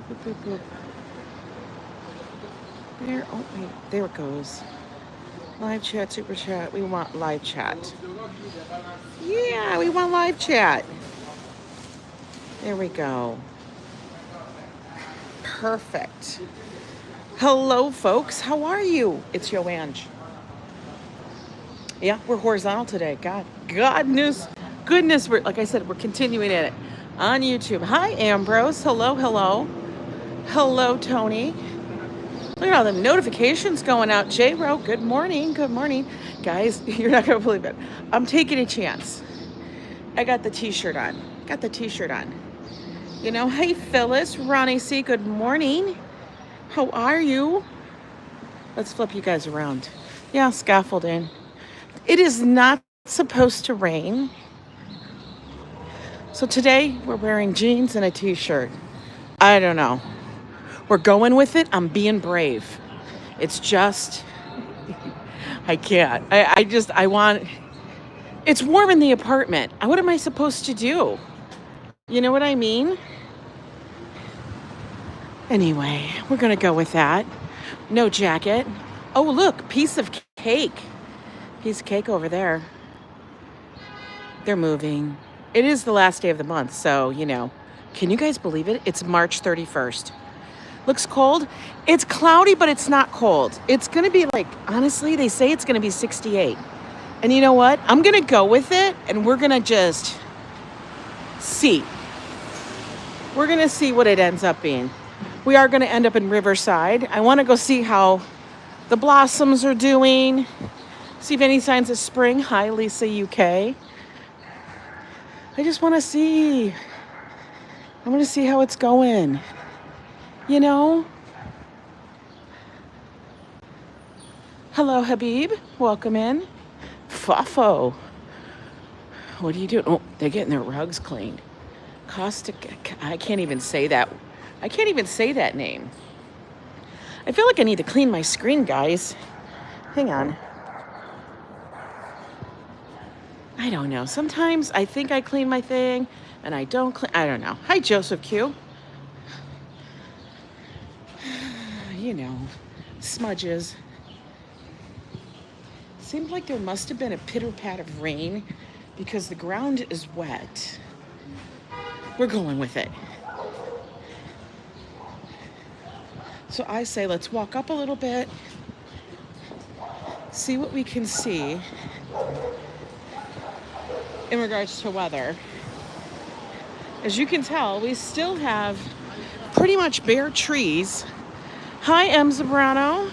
Boop, boop, boop. There, oh wait, there it goes. Live chat, super chat. We want live chat. Yeah, we want live chat. There we go. Perfect. Hello, folks. How are you? It's Yo Ang. Yeah, we're horizontal today. Goodness. We're, like I said, we're continuing it on YouTube. Hi, Ambrose. Hello. Hello, Tony. Look at all the notifications going out. J-Ro, good morning. Guys, you're not going to believe it. I'm taking a chance. I got the t-shirt on. You know, hey, Phyllis, Ronnie C., good morning. How are you? Let's flip you guys around. Yeah, scaffolding. It is not supposed to rain. So today we're wearing jeans and a t-shirt. I don't know. We're going with it. I'm being brave. It's just, I can't. I want, it's warm in the apartment. What am I supposed to do? You know what I mean? Anyway, we're going to go with that. No jacket. Oh, look, piece of cake. Piece of cake over there. They're moving. It is the last day of the month, so, you know. Can you guys believe it? It's March 31st. Looks cold. It's cloudy, but it's not cold. It's going to be like, honestly, they say it's going to be 68. And you know what? I'm going to go with it, and we're going to just see. We're going to see what it ends up being. We are going to end up in Riverside. I want to go see how the blossoms are doing. See if any signs of spring. Hi, Lisa, UK. I just want to see. I want to see how it's going. You know? Hello, Habib. Welcome in. Fafo. What are you doing? Oh, they're getting their rugs cleaned. Caustic. I can't even say that. I can't even say that name. I feel like I need to clean my screen, guys. Hang on. I don't know. Sometimes I think I clean my thing and I don't clean. I don't know. Hi, Joseph Q. You know, smudges. Seemed like there must have been a pitter-pat of rain because the ground is wet. We're going with it. So I say let's walk up a little bit, see what we can see in regards to weather. As you can tell, we still have pretty much bare trees. Hi, Zambrano.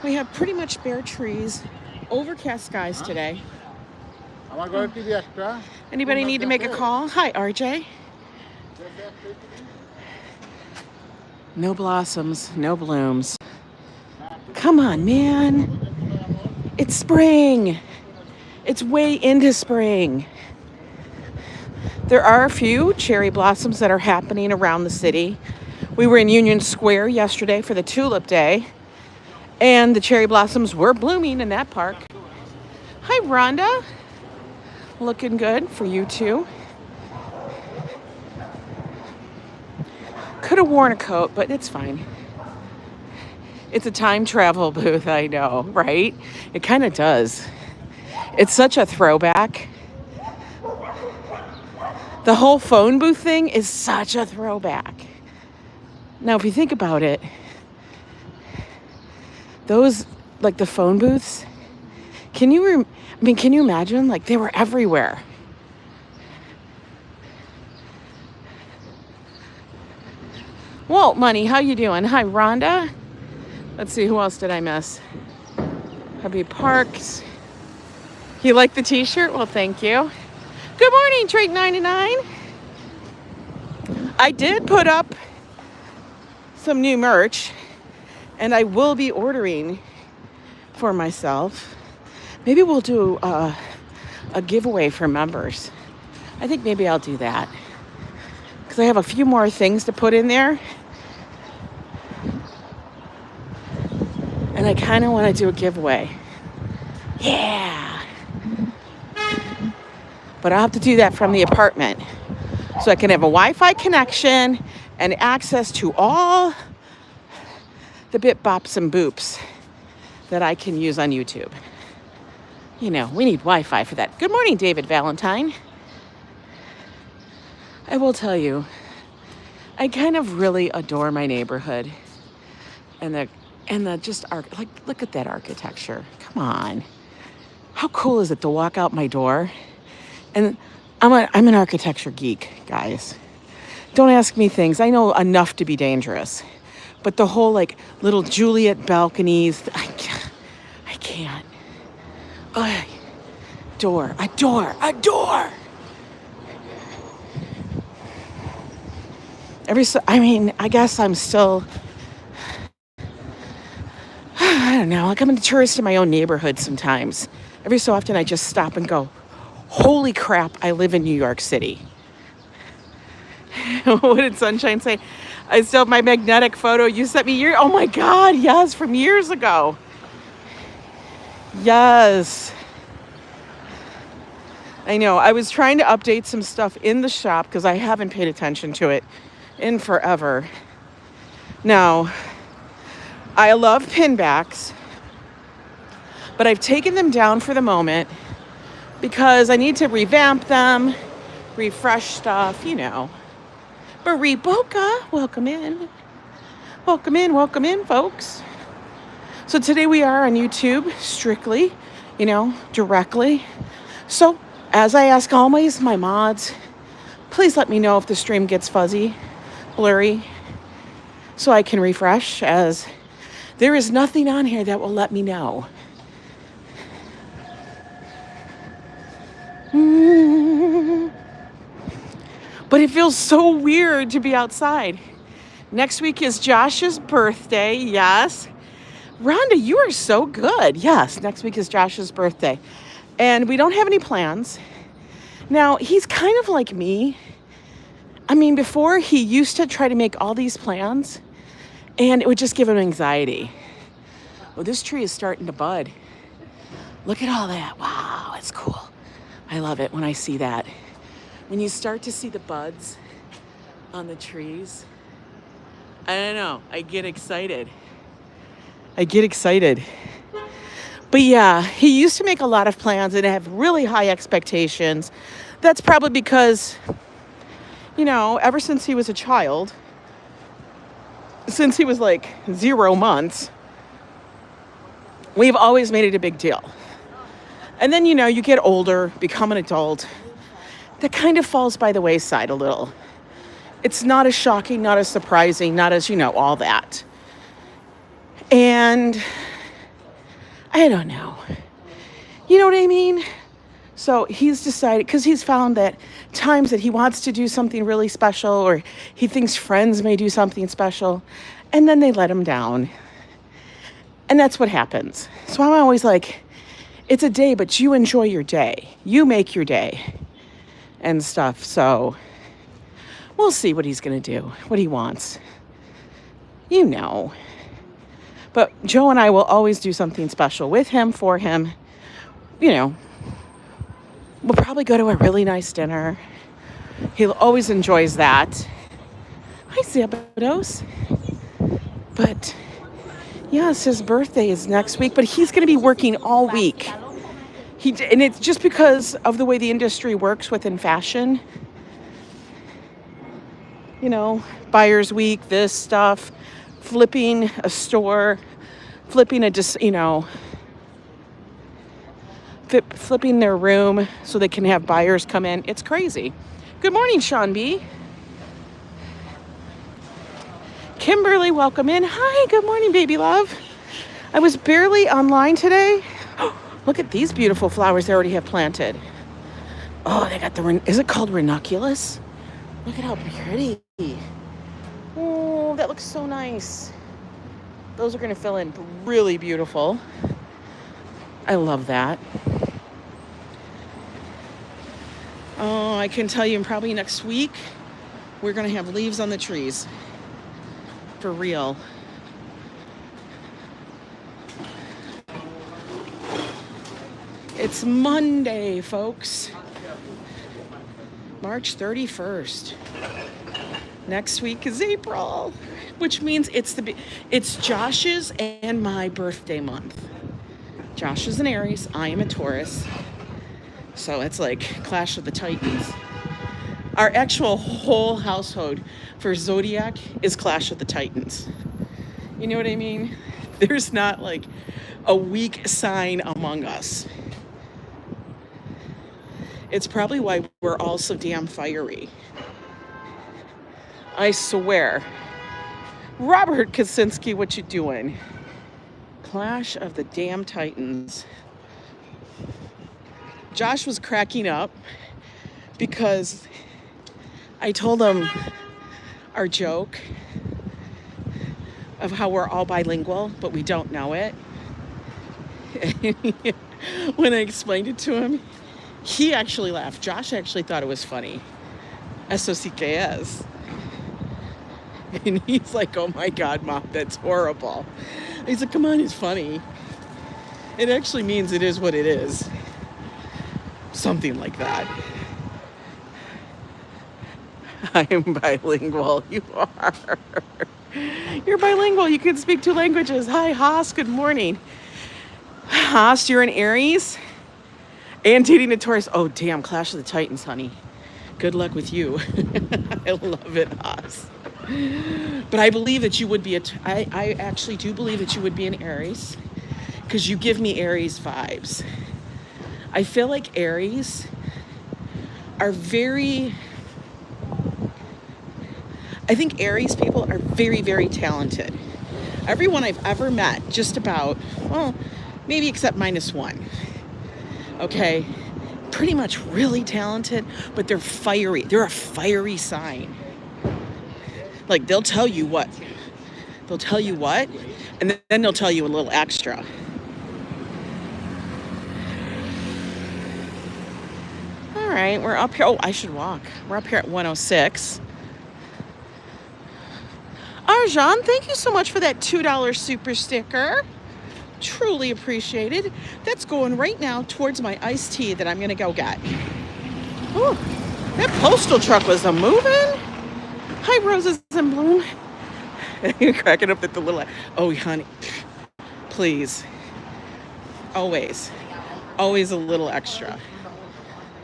We have pretty much bare trees, overcast skies today. Anybody need to make a call? Hi, RJ. No blossoms, no blooms. Come on, man. It's spring. It's way into spring. There are a few cherry blossoms that are happening around the city. We were in Union Square yesterday for the Tulip Day, and the cherry blossoms were blooming in that park. Hi, Rhonda. Looking good for you too. Could have worn a coat, but it's fine. It's a time travel booth, I know, right? It kind of does. It's such a throwback. The whole phone booth thing is such a throwback. Now, if you think about it, those, like the phone booths, can you imagine? Like, they were everywhere. Walt Money, how you doing? Hi, Rhonda. Let's see, who else did I miss? Hubby Parks. You like the t-shirt? Well, thank you. Good morning, Trade 99. I did put up some new merch, and I will be ordering for myself. Maybe we'll do a giveaway for members. I think maybe I'll do that because I have a few more things to put in there, and I kind of want to do a giveaway. Yeah. But I'll have to do that from the apartment. so I can have a Wi-Fi connection and access to all the bit bops and boops that I can use on YouTube. You know, we need Wi-Fi for that. Good morning, David Valentine. I will tell you, I kind of really adore my neighborhood and the just like, look at that architecture. Come on. How cool is it to walk out my door? And I'm an architecture geek, guys. Don't ask me things. I know enough to be dangerous. But the whole like little Juliet balconies, I can't. Adore. I guess I'm still, I don't know, like I'm a tourist in my own neighborhood sometimes. Every so often I just stop and go, holy crap, I live in New York City. What did Sunshine say? I still have my magnetic photo you sent me. Oh my God, yes, from years ago. Yes. I know. I was trying to update some stuff in the shop because I haven't paid attention to it in forever. Now, I love pinbacks, but I've taken them down for the moment because I need to revamp them, refresh stuff, you know. Marie Bocca, welcome in. Welcome in, folks. So today we are on YouTube, strictly, you know, directly. So as I ask always my mods, please let me know if the stream gets fuzzy, blurry, so I can refresh, as there is nothing on here that will let me know. But it feels so weird to be outside. Next week is Josh's birthday, yes. Rhonda, you are so good. Yes, next week is Josh's birthday. And we don't have any plans. Now, he's kind of like me. I mean, before he used to try to make all these plans, and it would just give him anxiety. Well, this tree is starting to bud. Look at all that. Wow, it's cool. I love it when I see that. When you start to see the buds on the trees, I don't know, I get excited. But yeah, he used to make a lot of plans and have really high expectations. That's probably because, you know, ever since he was a child, since he was like 0 months, we've always made it a big deal. And then, you know, you get older, become an adult, that kind of falls by the wayside a little. It's not as shocking, not as surprising, not as, you know, all that. And I don't know. You know what I mean? So he's decided, because he's found that times that he wants to do something really special, or he thinks friends may do something special, and then they let him down. And that's what happens. So I'm always like, it's a day, but you enjoy your day. You make your day and stuff. So we'll see what he's going to do, what he wants. You know. But Joe and I will always do something special with him, for him. You know, we'll probably go to a really nice dinner. He always enjoys that. Hi, Szabados. But yes, his birthday is next week, but he's going to be working all week. And it's just because of the way the industry works within fashion. You know, buyer's week, this stuff, flipping a store, flipping flipping their room so they can have buyers come in. It's crazy. Good morning, Sean B. Kimberly, welcome in. Hi, good morning, baby love. I was barely online today. Look at these beautiful flowers they already have planted. Oh, they got is it called ranunculus? Look at how pretty. Oh, that looks so nice. Those are going to fill in really beautiful. I love that. Oh, I can tell you probably next week we're going to have leaves on the trees. For real. It's Monday, folks. March 31st. Next week is April, which means it's Josh's and my birthday month. Josh is an Aries, I am a Taurus. So it's like Clash of the Titans. Our actual whole household for Zodiac is Clash of the Titans. You know what I mean? There's not like a weak sign among us. It's probably why we're all so damn fiery. I swear. Robert Kosinski, what you doing? Clash of the damn Titans. Josh was cracking up because I told him our joke of how we're all bilingual, but we don't know it. When I explained it to him, he actually laughed. Josh actually thought it was funny. Eso sí que es. And he's like, oh my God, Mom, that's horrible. He's like, come on, it's funny. It actually means it is what it is. Something like that. I am bilingual. You are. You're bilingual. You can speak 2 languages. Hi, Haas. Good morning. Haas, you're an Aries and dating a Taurus. Oh, damn. Clash of the Titans, honey. Good luck with you. I love it, Haas. But I believe that you would be I actually do believe that you would be an Aries because you give me Aries vibes. I feel like Aries are I think Aries people are very, very talented. Everyone I've ever met, just about, well, maybe except -1. Okay? Pretty much really talented, but they're fiery. They're a fiery sign. Like, they'll tell you what. And then they'll tell you a little extra. All right, we're up here. Oh, I should walk. We're up here at 106. Arjan, thank you so much for that $2 super sticker. Truly appreciated. That's going right now towards my iced tea that I'm going to go get. Ooh, that postal truck was a-moving. Hi, Roses in Bloom. You're cracking up at the little... Oh, honey. Please. Always. Always a little extra.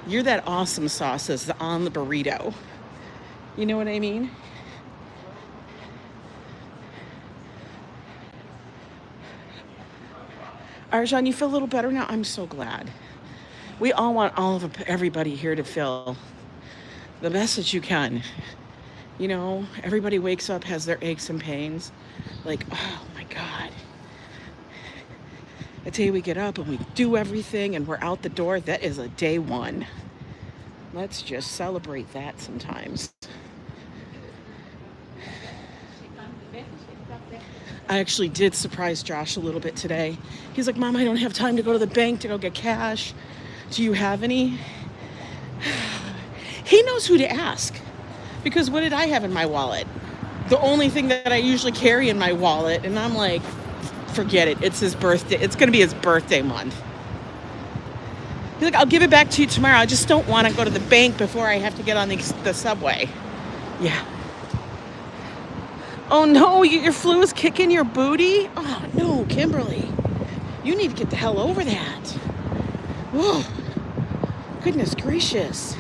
You're that awesome sauce that's on the burrito. You know what I mean? Arjan, you feel a little better now? I'm so glad. We all want everybody here to feel the best that you can. You know, everybody wakes up, has their aches and pains. Like, oh my God. The day we get up and we do everything and we're out the door, that is a day 1. Let's just celebrate that sometimes. I actually did surprise Josh a little bit today. He's like, Mom, I don't have time to go to the bank to go get cash. Do you have any? He knows who to ask. Because what did I have in my wallet? The only thing that I usually carry in my wallet. And I'm like, forget it. It's his birthday. It's going to be his birthday month. He's like, I'll give it back to you tomorrow. I just don't want to go to the bank before I have to get on the subway. Yeah. Oh no, your flu is kicking your booty? Oh no, Kimberly. You need to get the hell over that. Whoa. Goodness gracious.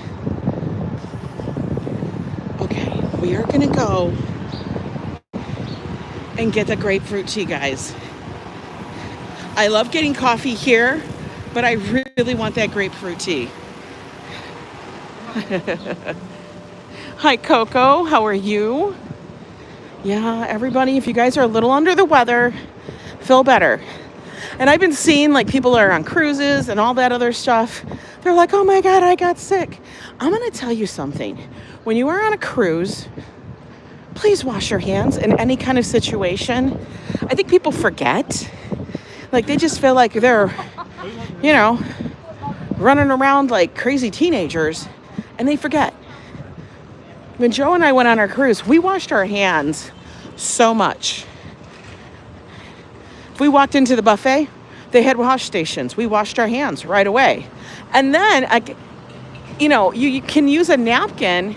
Okay, we are gonna go and get the grapefruit tea, guys. I love getting coffee here, but I really want that grapefruit tea. Hi, Coco. How are you? Yeah, everybody, if you guys are a little under the weather, feel better. And I've been seeing, like, people are on cruises and all that other stuff. They're like, oh my God, I got sick. I'm going to tell you something. When you are on a cruise, please wash your hands in any kind of situation. I think people forget. Like, they just feel like they're, you know, running around like crazy teenagers, and they forget. When Joe and I went on our cruise, we washed our hands so much. If we walked into the buffet, they had wash stations. We washed our hands right away. And then, you can use a napkin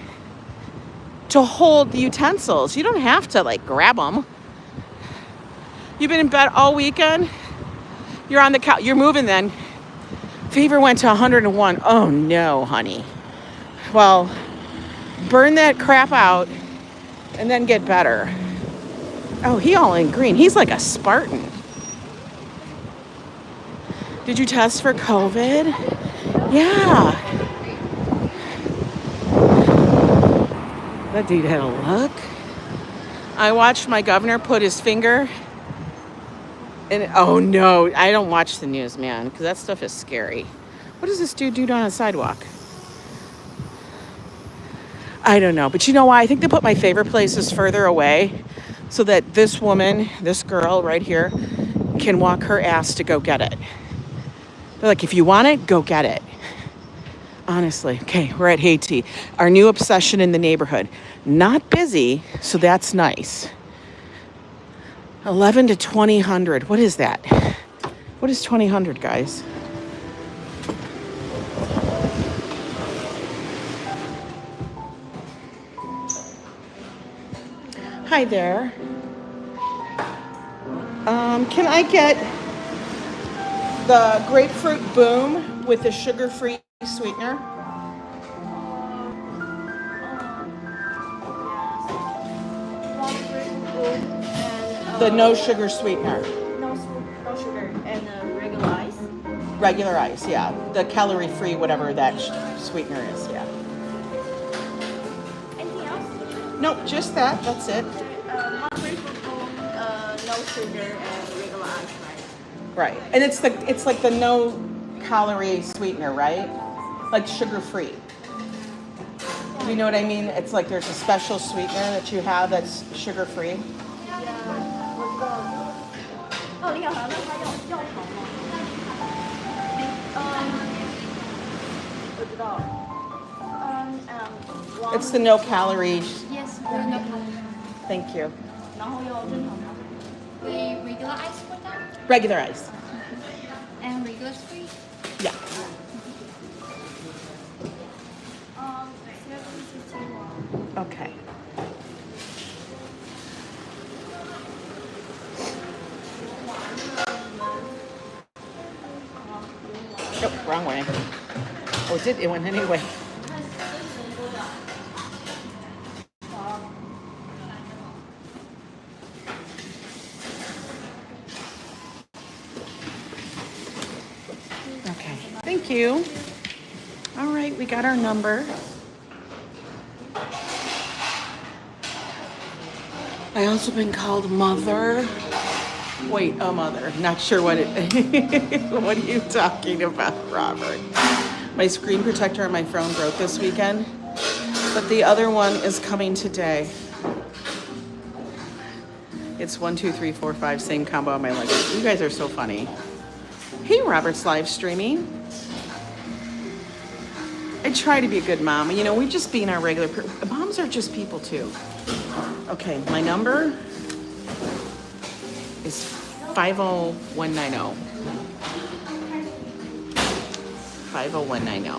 to hold the utensils. You don't have to like grab them. You've been in bed all weekend. You're on the couch. You're moving then. Fever went to 101. Oh no, honey. Well, burn that crap out and then get better. Oh, he all in green. He's like a Spartan. Did you test for COVID? Yeah. That dude had a look. I watched my governor put his finger in. Oh no, I don't watch the news, man, because that stuff is scary. What does this dude do on a sidewalk? I don't know. But you know why? I think they put my favorite places further away so that this woman, this girl right here, can walk her ass to go get it. They're like, if you want it, go get it. Honestly. Okay, we're at Heytea. Our new obsession in the neighborhood. Not busy, so that's nice. 11 to 2000. What is that? What is 2000, guys? Hi there. Can I get the grapefruit boom with the sugar-free sweetener? The no sugar sweetener. No sugar and regular ice. Regular ice, yeah. The calorie-free, whatever that sweetener is, yeah. Anything else? Nope, just that. That's it. One grapefruit boom, no sugar and regular ice, right? Right, and it's like the no calorie sweetener, right? Like sugar-free. You know what I mean? It's like there's a special sweetener that you have that's sugar-free. 哦，你有好，那它要好吗？不知道。It's the no calorie. Yes, no calorie. Thank you. 然后要正常吗？ The regular ice for that? Regular ice. And regular sweet? Yeah. 751. Okay. Nope, wrong way. Oh, it went anyway. Okay, thank you. All right, we got our number. I also been called mother. Wait, a mother. Not sure what it. What are you talking about, Robert? My screen protector on my phone broke this weekend, but the other one is coming today. It's 1, 2, 3, 4, 5, same combo on my leg. You guys are so funny. Hey, Robert's live streaming. I try to be a good mom. You know, we just being our regular. Moms are just people too. Okay, my number is 50190. 50190.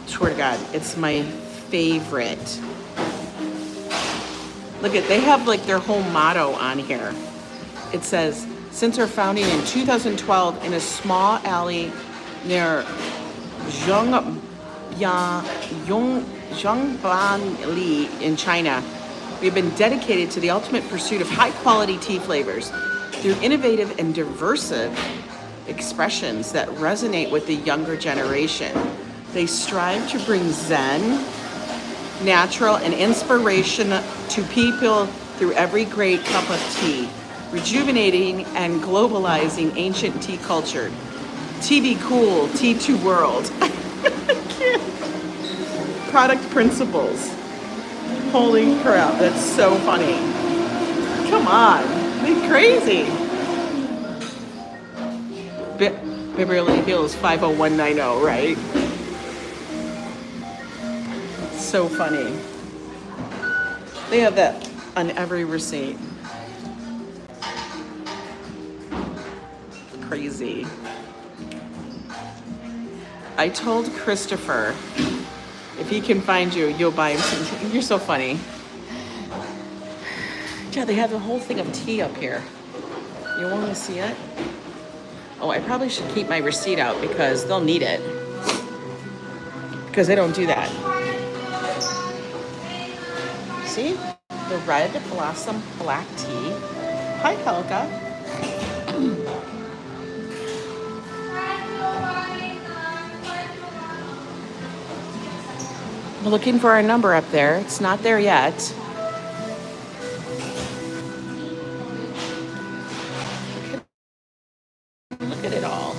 Swear to God, it's my favorite. Look at, they have like their whole motto on here. It says, since our founding in 2012 in a small alley near Zhongbanli in China, we've been dedicated to the ultimate pursuit of high-quality tea flavors through innovative and diverse expressions that resonate with the younger generation. They strive to bring Zen, natural, and inspiration to people through every great cup of tea, rejuvenating and globalizing ancient tea culture. Tea be cool, tea to world. Product principles. Holy crap, that's so funny. Come on, they're crazy. Beverly Hills 50190, right? So funny. They have that on every receipt. crazy. I told Christopher, if he can find you, you'll buy him some. You're so funny. Yeah, they have the whole thing of tea up here. You want to see it? Oh, I probably should keep my receipt out because they'll need it. Because they don't do that. See? The Red Blossom Black Tea. Hi, Helga. We're looking for our number up there. It's not there yet. Look at it all.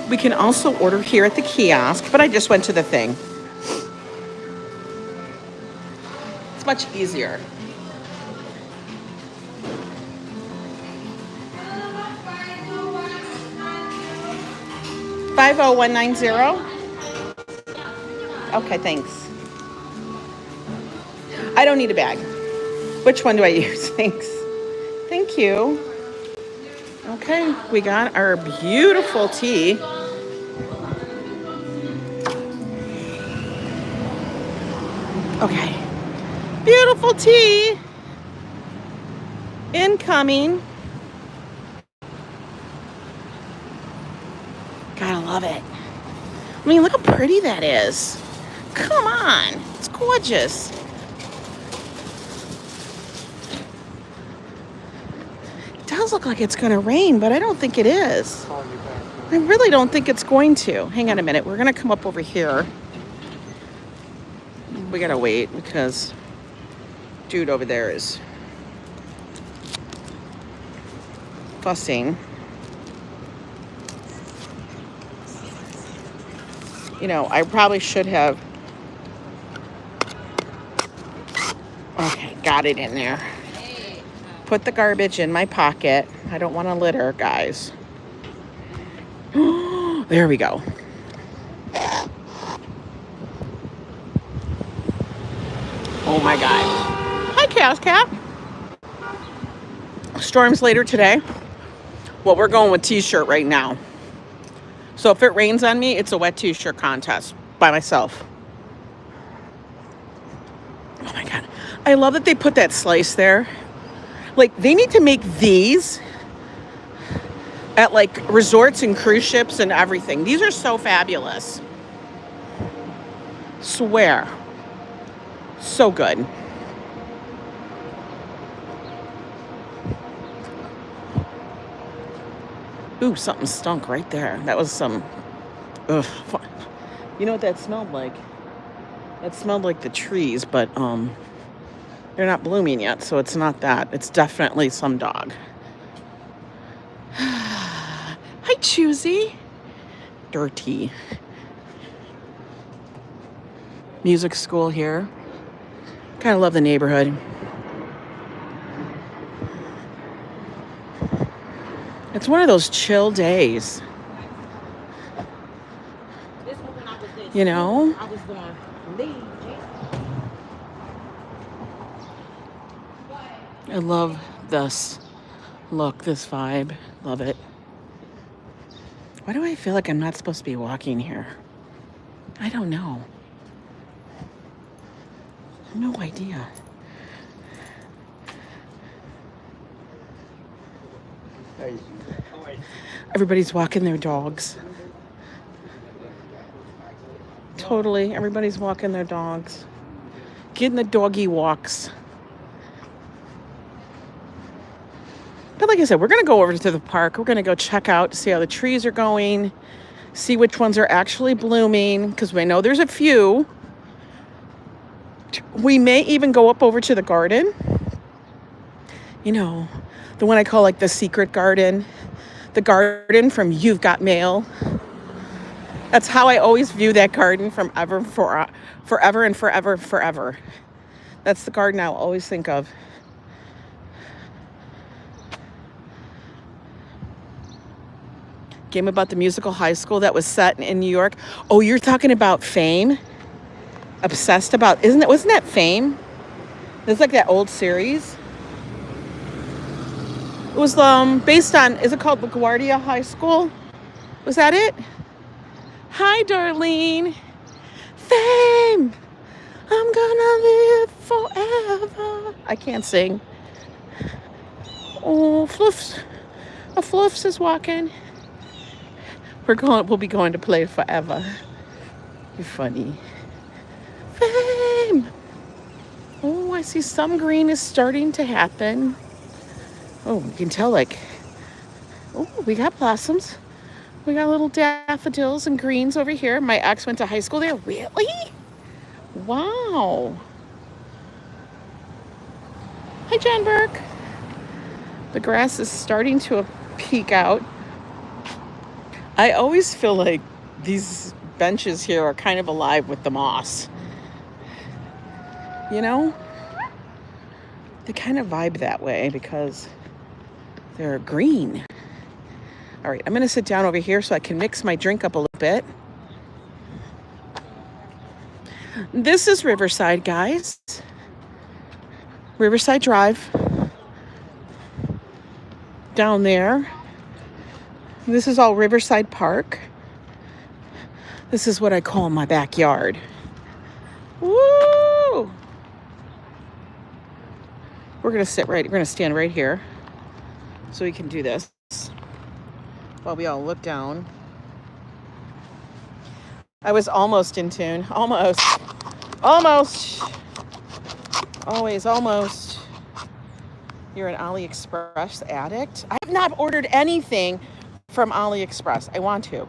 We can also order here at the kiosk, but I just went to the thing. It's much easier. $50190. Okay, thanks. I don't need a bag. Which one do I use? Thanks. Thank you. Okay, we got our beautiful tea. Okay. Beautiful tea. Incoming. Gotta love it. I mean, look how pretty that is. Come on. It's gorgeous. It does look like it's going to rain, but I don't think it is. I really don't think it's going to. Hang on a minute. We're going to come up over here. We got to wait because dude over there is fussing. You know, I probably should have. Okay, got it in there. Put the garbage in my pocket. I don't want to litter, guys. There we go. Oh my God. Hi, Chaos Cat. Storms later today. Well, we're going with t-shirt right now. So if it rains on me, it's a wet t-shirt contest by myself. Oh my God. I love that they put that slice there. Like, they need to make these at like resorts and cruise ships and everything. These are so fabulous. Swear. So good. Ooh, something stunk right there. That was some, ugh. You know what that smelled like? That smelled like the trees, but they're not blooming yet, so it's not that. It's definitely some dog. Hi, Choosy. Dirty. Music school here. Kind of love the neighborhood. It's one of those chill days. You know? I love this look, this vibe. Love it. Why do I feel like I'm not supposed to be walking here? I don't know. No idea. Everybody's walking their dogs. Totally, everybody's walking their dogs. Getting the doggy walks. But like I said, we're going to go over to the park. We're going to go check out, see how the trees are going, see which ones are actually blooming, because we know there's a few. We may even go up over to the garden. You know, the one I call like the secret garden. The garden from You've Got Mail. That's how I always view that garden from forever and forever. That's the garden I'll always think of. Game about the musical high school that was set in New York. Oh, you're talking about Fame? Obsessed about, wasn't that Fame? It's like that old series. was based on, is it called LaGuardia High School? Was that it? Hi, Darlene. Fame. I'm gonna live forever. I can't sing. Oh, Fluffs. A Fluffs is walking. We'll be going to play forever. You're funny. Fame. Oh, I see some green is starting to happen. Oh, you can tell, like, oh, we got blossoms. We got little daffodils and greens over here. My ex went to high school there. Really? Wow. Hi, John Burke. The grass is starting to peek out. I always feel like these benches here are kind of alive with the moss. You know? They kind of vibe that way because they're green. All right, I'm going to sit down over here so I can mix my drink up a little bit. This is Riverside, guys. Riverside Drive. Down there. This is all Riverside Park. This is what I call my backyard. Woo! We're going to stand right here so we can do this while we all look down. I was almost in tune. Almost. Always almost. You're an AliExpress addict? I have not ordered anything from AliExpress. I want to.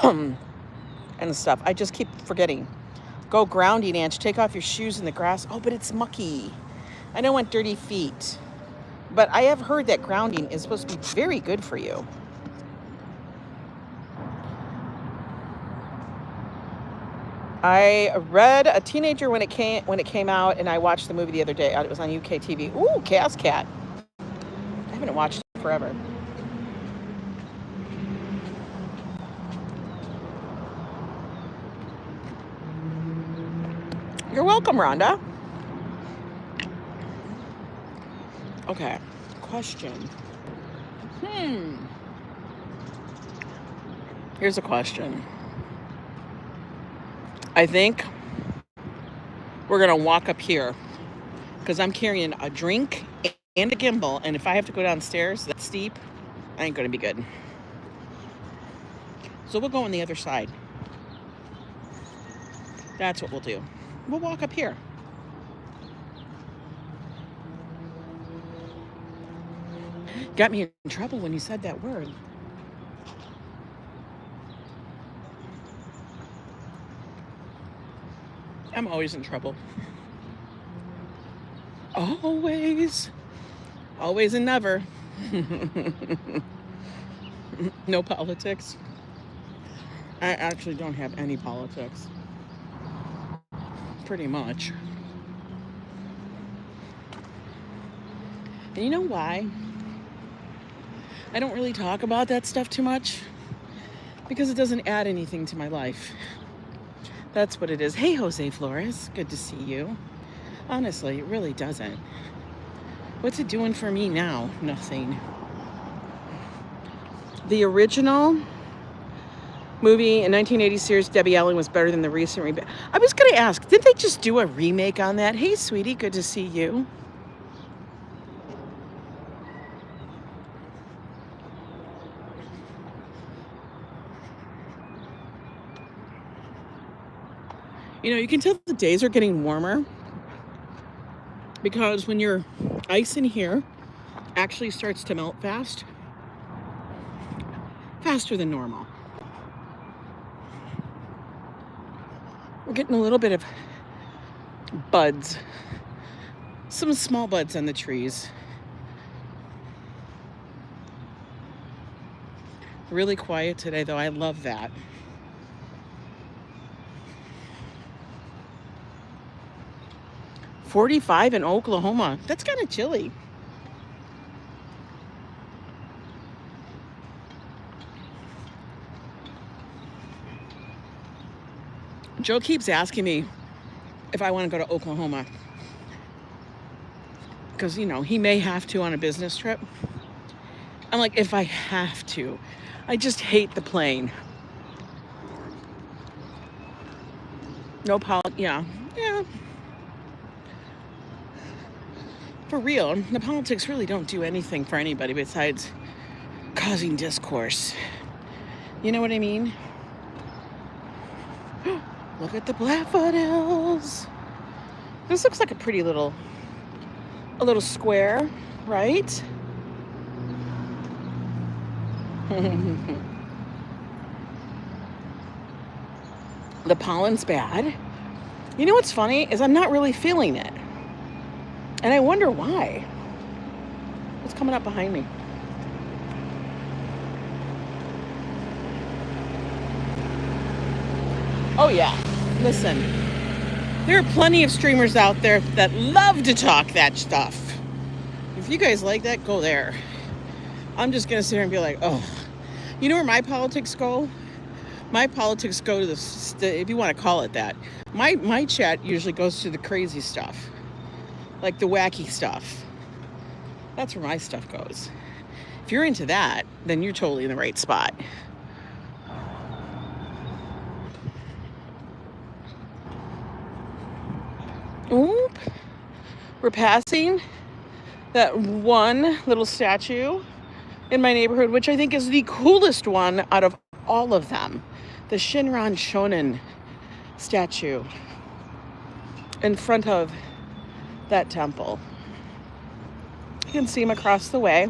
And stuff. I just keep forgetting. Go grounding, Ange. Take off your shoes in the grass. Oh, but it's mucky. I don't want dirty feet. But I have heard that grounding is supposed to be very good for you. I read A Teenager when it came out, and I watched the movie the other day. It was on UK TV. Ooh, Chaos Cat. I haven't watched it forever. You're welcome, Rhonda. Okay, question. Here's a question. I think we're going to walk up here because I'm carrying a drink and a gimbal, and if I have to go downstairs that's steep, I ain't going to be good. So we'll go on the other side. That's what we'll do. We'll walk up here. Got me in trouble when you said that word. I'm always in trouble. Always. Always and never. No politics. I actually don't have any politics. Pretty much. And you know why? I don't really talk about that stuff too much because it doesn't add anything to my life. That's what it is. Hey, Jose Flores. Good to see you. Honestly, it really doesn't. What's it doing for me now? Nothing. The original movie in 1980 series, Debbie Allen, was better than the recent remake. I was going to ask, did they just do a remake on that? Hey, sweetie, good to see you. You know, you can tell the days are getting warmer because when your ice in here actually starts to melt faster than normal. We're getting a little bit of buds, some small buds on the trees. Really quiet today, though. I love that. .45 in Oklahoma. That's kind of chilly. Joe keeps asking me if I want to go to Oklahoma. because, you know, he may have to on a business trip. I'm like, if I have to. I just hate the plane. No yeah. For real, the politics really don't do anything for anybody besides causing discourse. You know what I mean? Look at the Blackfooters. This looks like a pretty little square, right? The pollen's bad. You know what's funny is I'm not really feeling it. And I wonder why. What's coming up behind me? Oh yeah, listen. There are plenty of streamers out there that love to talk that stuff. If you guys like that, go there. I'm just gonna sit here and be like, oh. You know where my politics go? My politics go to the, if you want to call it that. My chat usually goes to the crazy stuff. Like the wacky stuff. That's where my stuff goes. If you're into that, then you're totally in the right spot. Oop. We're passing that one little statue in my neighborhood, which I think is the coolest one out of all of them. The Shinran Shonen statue in front of that temple. You can see him across the way.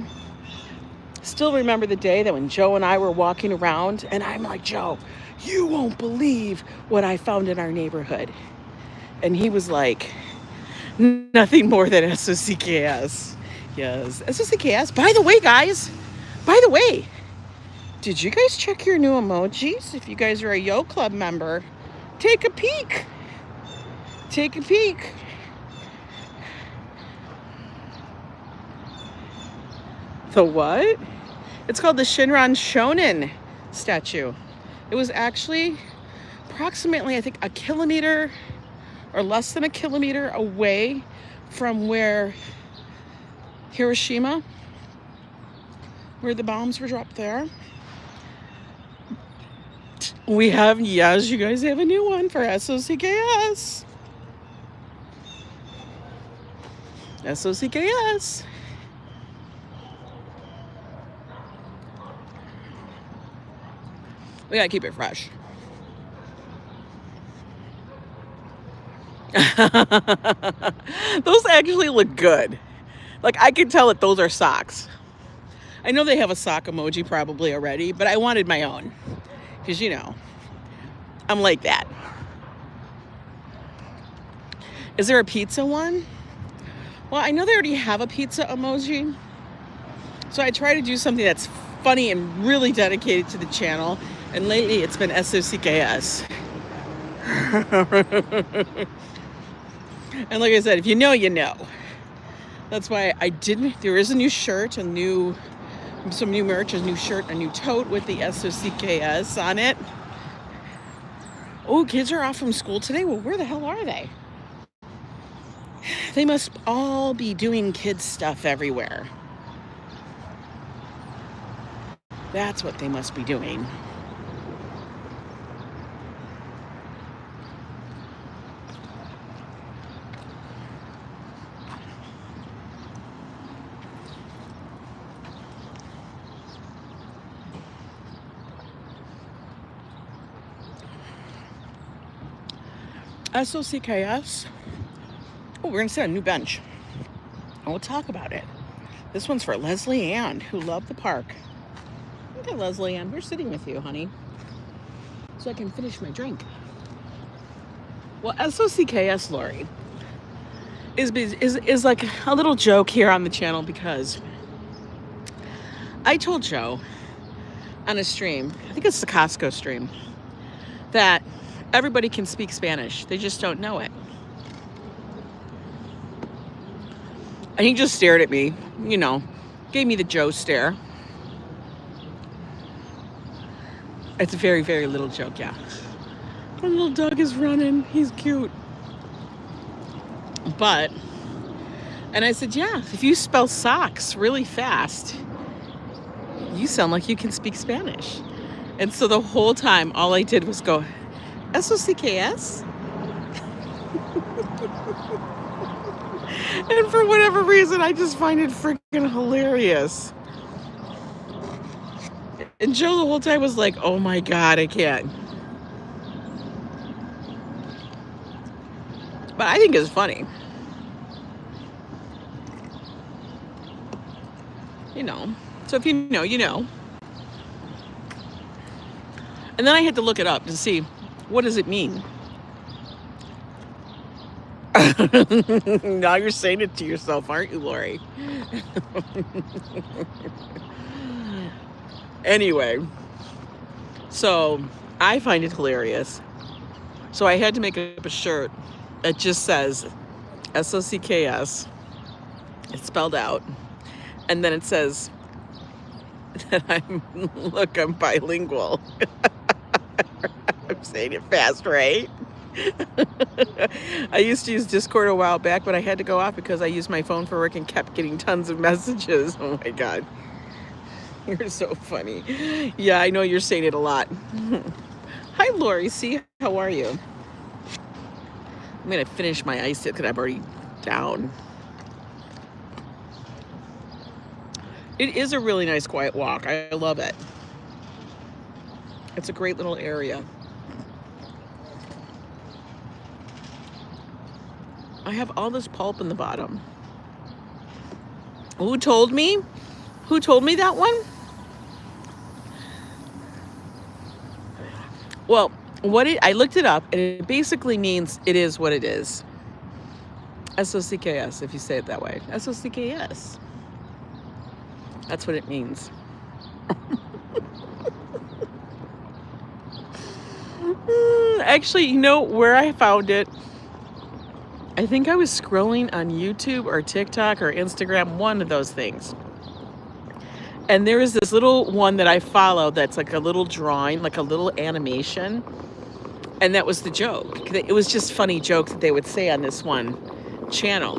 Still remember the day that when Joe and I were walking around and I'm like, Joe, you won't believe what I found in our neighborhood. And he was like, nothing more than SOCKS. Yes, SOCKS. By the way, guys, did you guys check your new emojis? If you guys are a Yo Club member, take a peek. Take a peek. The what? It's called the Shinran Shonen statue. It was actually approximately, I think, a kilometer or less than a kilometer away from where Hiroshima, where the bombs were dropped there. We have, yes, you guys have a new one for SOCKS. SOCKS. We gotta keep it fresh. Those actually look good. Like, I can tell that those are socks. I know they have a sock emoji probably already, but I wanted my own. Because, you know, I'm like that. Is there a pizza one? Well, I know they already have a pizza emoji. So I try to do something that's funny and really dedicated to the channel. And lately it's been SOCKS. And like I said, if you know, you know. That's why there is a new shirt, some new merch, a new shirt, a new tote with the SOCKS on it. Oh, kids are off from school today? Well, where the hell are they? They must all be doing kids stuff everywhere. That's what they must be doing. SOCKS. Oh, we're going to set a new bench. And we'll talk about it. This one's for Leslie Ann, who loved the park. Okay, Leslie Ann, we're sitting with you, honey. So I can finish my drink. Well, SOCKS, Lori, is like a little joke here on the channel because I told Joe on a stream, I think it's the Costco stream, that everybody can speak Spanish. They just don't know it. And he just stared at me, you know, gave me the Joe stare. It's a very, very little joke, yeah. My little dog is running. He's cute. But And I said, yeah, if you spell socks really fast, you sound like you can speak Spanish. And so the whole time, all I did was go, S-O-C-K-S? And for whatever reason, I just find it freaking hilarious. And Joe the whole time was like, oh my God, I can't. But I think it's funny. You know. So if you know, you know. And then I had to look it up to see, what does it mean? Now you're saying it to yourself, aren't you, Lori? Anyway, so I find it hilarious. So I had to make up a shirt that just says S-O-C-K-S. It's spelled out. And then it says that I'm bilingual. I'm saying it fast, right? I used to use Discord a while back, but I had to go off because I used my phone for work and kept getting tons of messages. Oh my God. You're so funny. Yeah, I know you're saying it a lot. Hi, Lori. See, how are you? I'm going to finish my ice because I'm already down. It is a really nice, quiet walk. I love it. It's a great little area. I have all this pulp in the bottom. Who told me? Who told me that one? Well, I looked it up, and it basically means it is what it is. S-O-C-K-S, if you say it that way. S-O-C-K-S. That's what it means. Actually, you know where I found it? I think I was scrolling on YouTube or TikTok or Instagram, one of those things. And there is this little one that I follow that's like a little drawing, like a little animation. And that was the joke. It was just funny jokes that they would say on this one channel.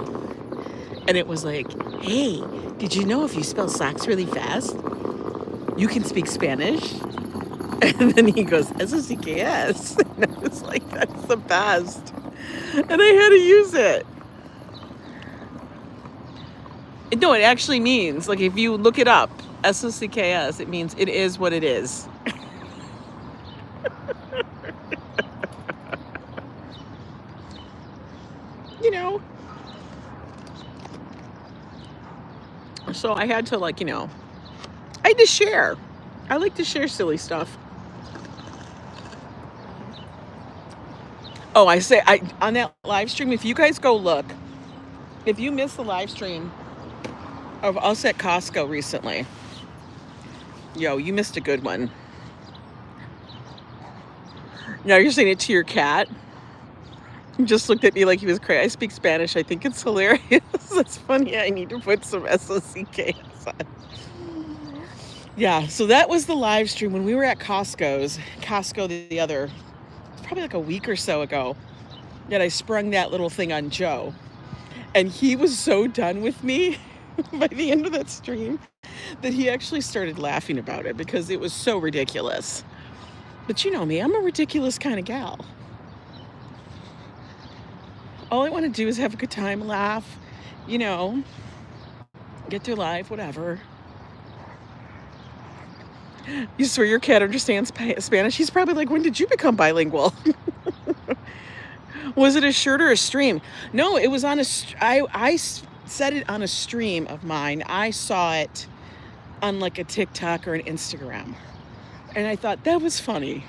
And it was like, hey, did you know if you spell socks really fast, you can speak Spanish? And then he goes, S-O-C-K-S. And I was like, that's the best. And I had to use it. No, it actually means, like, if you look it up, S-O-C-K-S, it means it is what it is. You know? So I had to, like, you know, I had to share. I like to share silly stuff. Oh, on that live stream, if you guys go look, if you missed the live stream of us at Costco recently, yo, you missed a good one. Now you're saying it to your cat. He just looked at me like he was crazy. I speak Spanish. I think it's hilarious. That's funny. I need to put some S-O-C-K-S on. Yeah, so that was the live stream when we were at Costco the other, probably like a week or so ago, that I sprung that little thing on Joe. And he was so done with me by the end of that stream that he actually started laughing about it because it was so ridiculous. But you know me, I'm a ridiculous kind of gal. All I want to do is have a good time, laugh, you know, get through life, whatever. You swear your cat understands Spanish? He's probably like, when did you become bilingual? Was it a shirt or a stream? No, it was on I said it on a stream of mine. I saw it on like a TikTok or an Instagram. And I thought that was funny.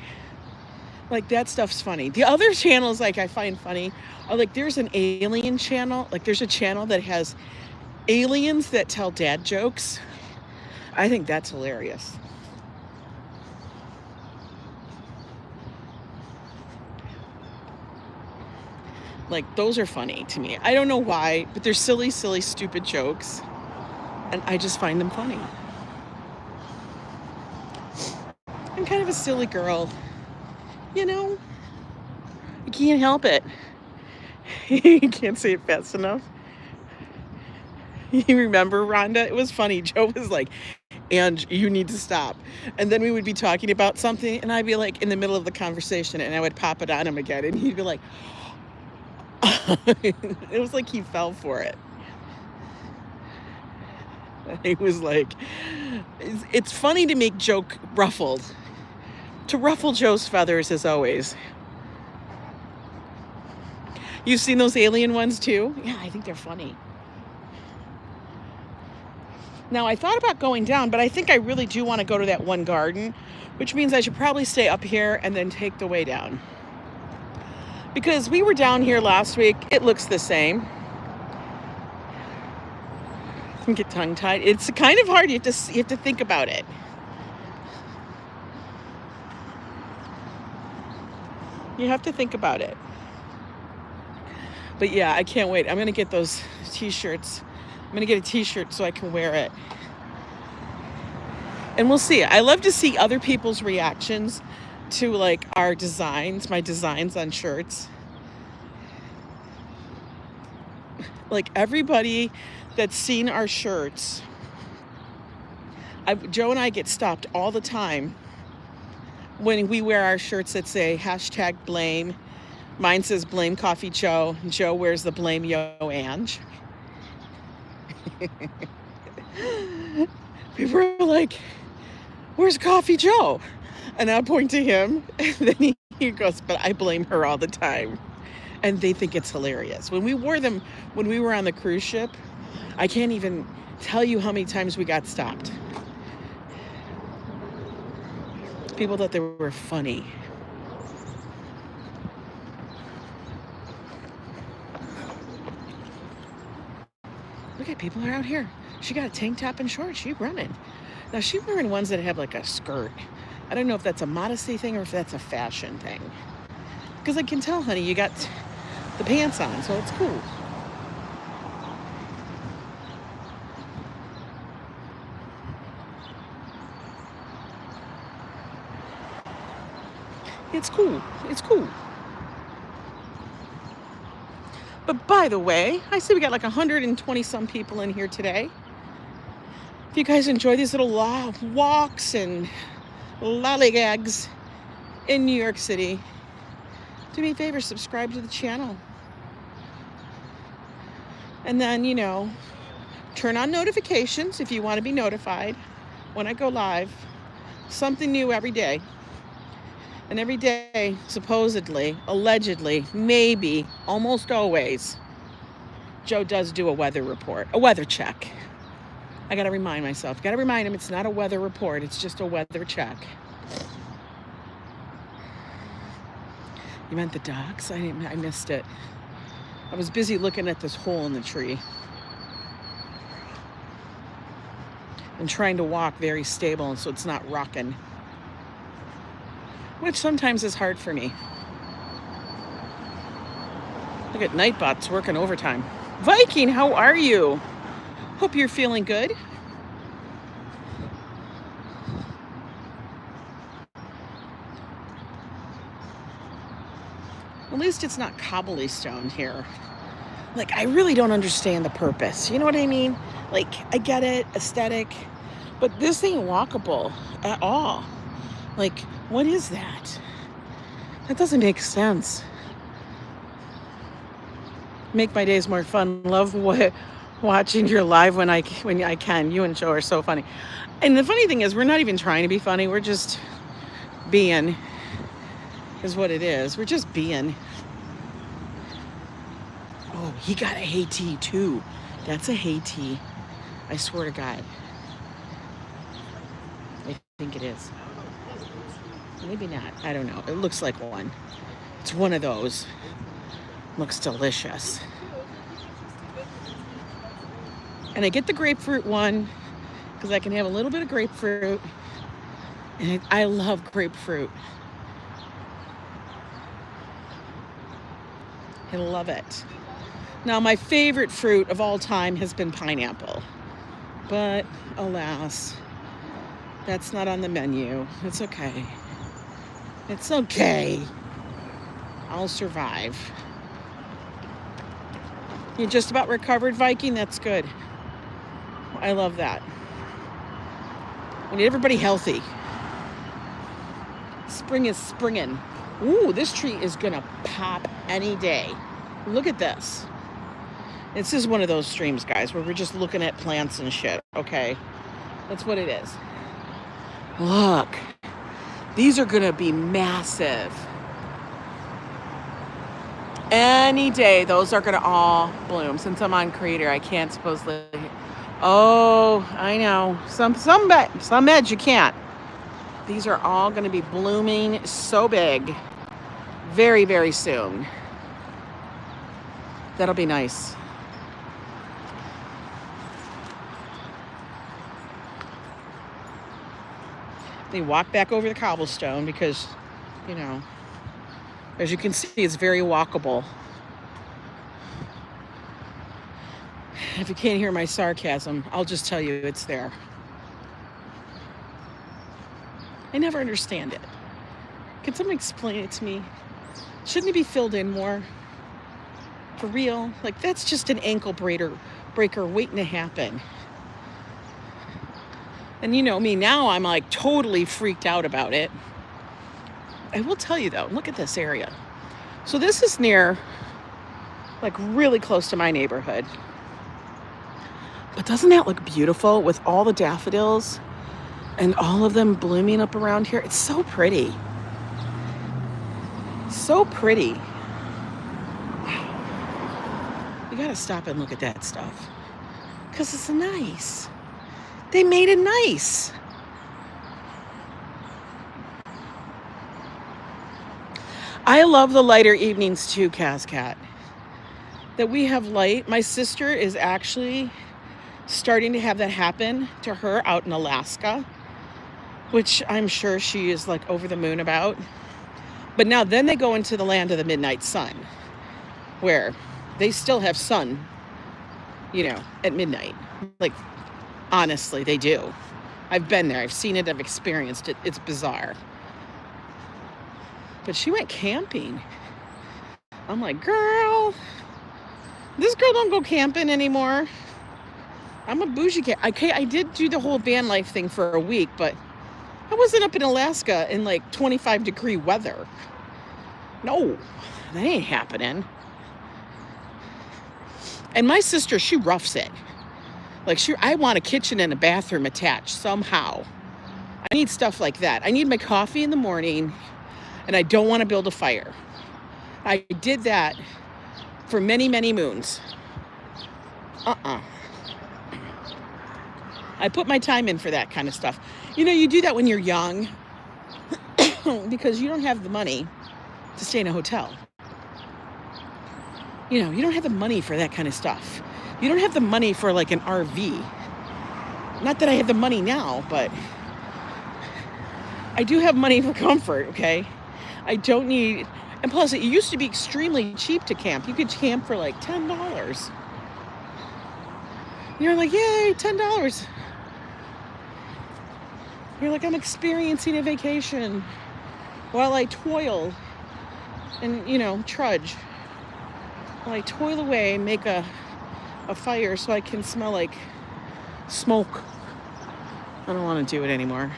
Like, that stuff's funny. The other channels, like, I find funny are, like, there's an alien channel. Like, there's a channel that has aliens that tell dad jokes. I think that's hilarious. Like, those are funny to me. I don't know why, but they're silly, stupid jokes. And I just find them funny. I'm kind of a silly girl. You know? I can't help it. You can't say it fast enough. You remember, Rhonda? It was funny. Joe was like, and you need to stop. And then we would be talking about something, and I'd be like in the middle of the conversation, and I would pop it on him again, and he'd be like, it was like he fell for it. He was like, it's funny to make Joe ruffled. To ruffle Joe's feathers as always. You've seen those alien ones too? Yeah, I think they're funny. Now, I thought about going down, but I think I really do want to go to that one garden, which means I should probably stay up here and then take the way down. Because we were down here last week. It looks the same. I get tongue-tied. It's kind of hard. You have to think about it. You have to think about it. But yeah, I can't wait. I'm going to get those t-shirts. I'm going to get a t-shirt so I can wear it. And we'll see. I love to see other people's reactions to like our designs, my designs on shirts. Like everybody that's seen our shirts, Joe and I get stopped all the time when we wear our shirts that say hashtag blame. Mine says blame Coffee Joe. Joe wears the blame Yo Ang. People are like, where's Coffee Joe? And I point to him, and then he goes, but I blame her all the time. And they think it's hilarious. When we wore them, when we were on the cruise ship, I can't even tell you how many times we got stopped. People thought they were funny. Look at people are out here. She got a tank top and shorts. She's running. Now she's wearing ones that have like a skirt. I don't know if that's a modesty thing or if that's a fashion thing. Because I can tell, honey, you got the pants on, so it's cool. It's cool. It's cool. But by the way, I see we got like 120 some people in here today. If you guys enjoy these little walks and lollygags in New York City, do me a favor, subscribe to the channel. And then, you know, turn on notifications if you want to be notified when I go live. Something new every day. And every day, supposedly, allegedly, maybe, almost always, Joe does do a weather report, a weather check. I got to remind myself. Got to remind him it's not a weather report. It's just a weather check. You meant the dogs? I missed it. I was busy looking at this hole in the tree. And trying to walk very stable so it's not rocking. Which sometimes is hard for me. Look at Nightbot's working overtime. Viking, how are you? Hope you're feeling good. At least it's not cobblestone here. Like, I really don't understand the purpose. You know what I mean? Like, I get it, aesthetic, but this ain't walkable at all. Like, what is that? That doesn't make sense. Make my days more fun. Love watching your live when I can. You and Joe are so funny. And the funny thing is, we're not even trying to be funny. We're just being, is what it is. We're just being. Oh, he got a Heytea too. That's a Heytea. I swear to God. I think it is. Maybe not. I don't know. It looks like one. It's one of those. Looks delicious. And I get the grapefruit one because I can have a little bit of grapefruit. And I love grapefruit. I love it. Now, my favorite fruit of all time has been pineapple. But, alas, that's not on the menu. It's okay. It's okay. I'll survive. You just about recovered, Viking? That's good. I love that. We need everybody healthy. Spring is springing. Ooh, this tree is gonna pop any day. Look at this. This is one of those streams, guys, where we're just looking at plants and shit, okay? That's what it is. Look. These are gonna be massive. Any day, those are gonna all bloom. Since I'm on Creator, I can't supposedly. Oh, I know. Some beds you can't. These are all gonna be blooming so big, very, very soon. That'll be nice. They walk back over the cobblestone because, you know, as you can see, it's very walkable. If you can't hear my sarcasm, I'll just tell you it's there. I never understand it. Can someone explain it to me? Shouldn't it be filled in more? For real? Like, that's just an ankle breaker waiting to happen. And you know me, now I'm like totally freaked out about it. I will tell you though, look at this area. So this is near, like really close to my neighborhood. But doesn't that look beautiful with all the daffodils and all of them blooming up around here? It's so pretty. So pretty. You gotta stop and look at that stuff. Because it's nice. They made it nice. I love the lighter evenings too, Cascat. That we have light. My sister is actually starting to have that happen to her out in Alaska, which I'm sure she is like over the moon about. But now then they go into the land of the midnight sun, where they still have sun, you know, at midnight. Like, honestly, they do. I've been there. I've seen it. I've experienced it. It's bizarre. But she went camping. I'm like, girl, this girl don't go camping anymore. I'm a bougie cat. I did do the whole van life thing for a week, but I wasn't up in Alaska in like 25-degree weather. No, that ain't happening. And my sister, she roughs it. Like, I want a kitchen and a bathroom attached somehow. I need stuff like that. I need my coffee in the morning, and I don't want to build a fire. I did that for many, many moons. I put my time in for that kind of stuff. You know, you do that when you're young because you don't have the money to stay in a hotel. You know, you don't have the money for that kind of stuff. You don't have the money for like an RV. Not that I have the money now, but I do have money for comfort, okay? I don't need, and plus it used to be extremely cheap to camp. You could camp for like $10. You're like, yay, $10. You're like, I'm experiencing a vacation while I toil and, you know, trudge. While I toil away, make a fire so I can smell like smoke. I don't want to do it anymore.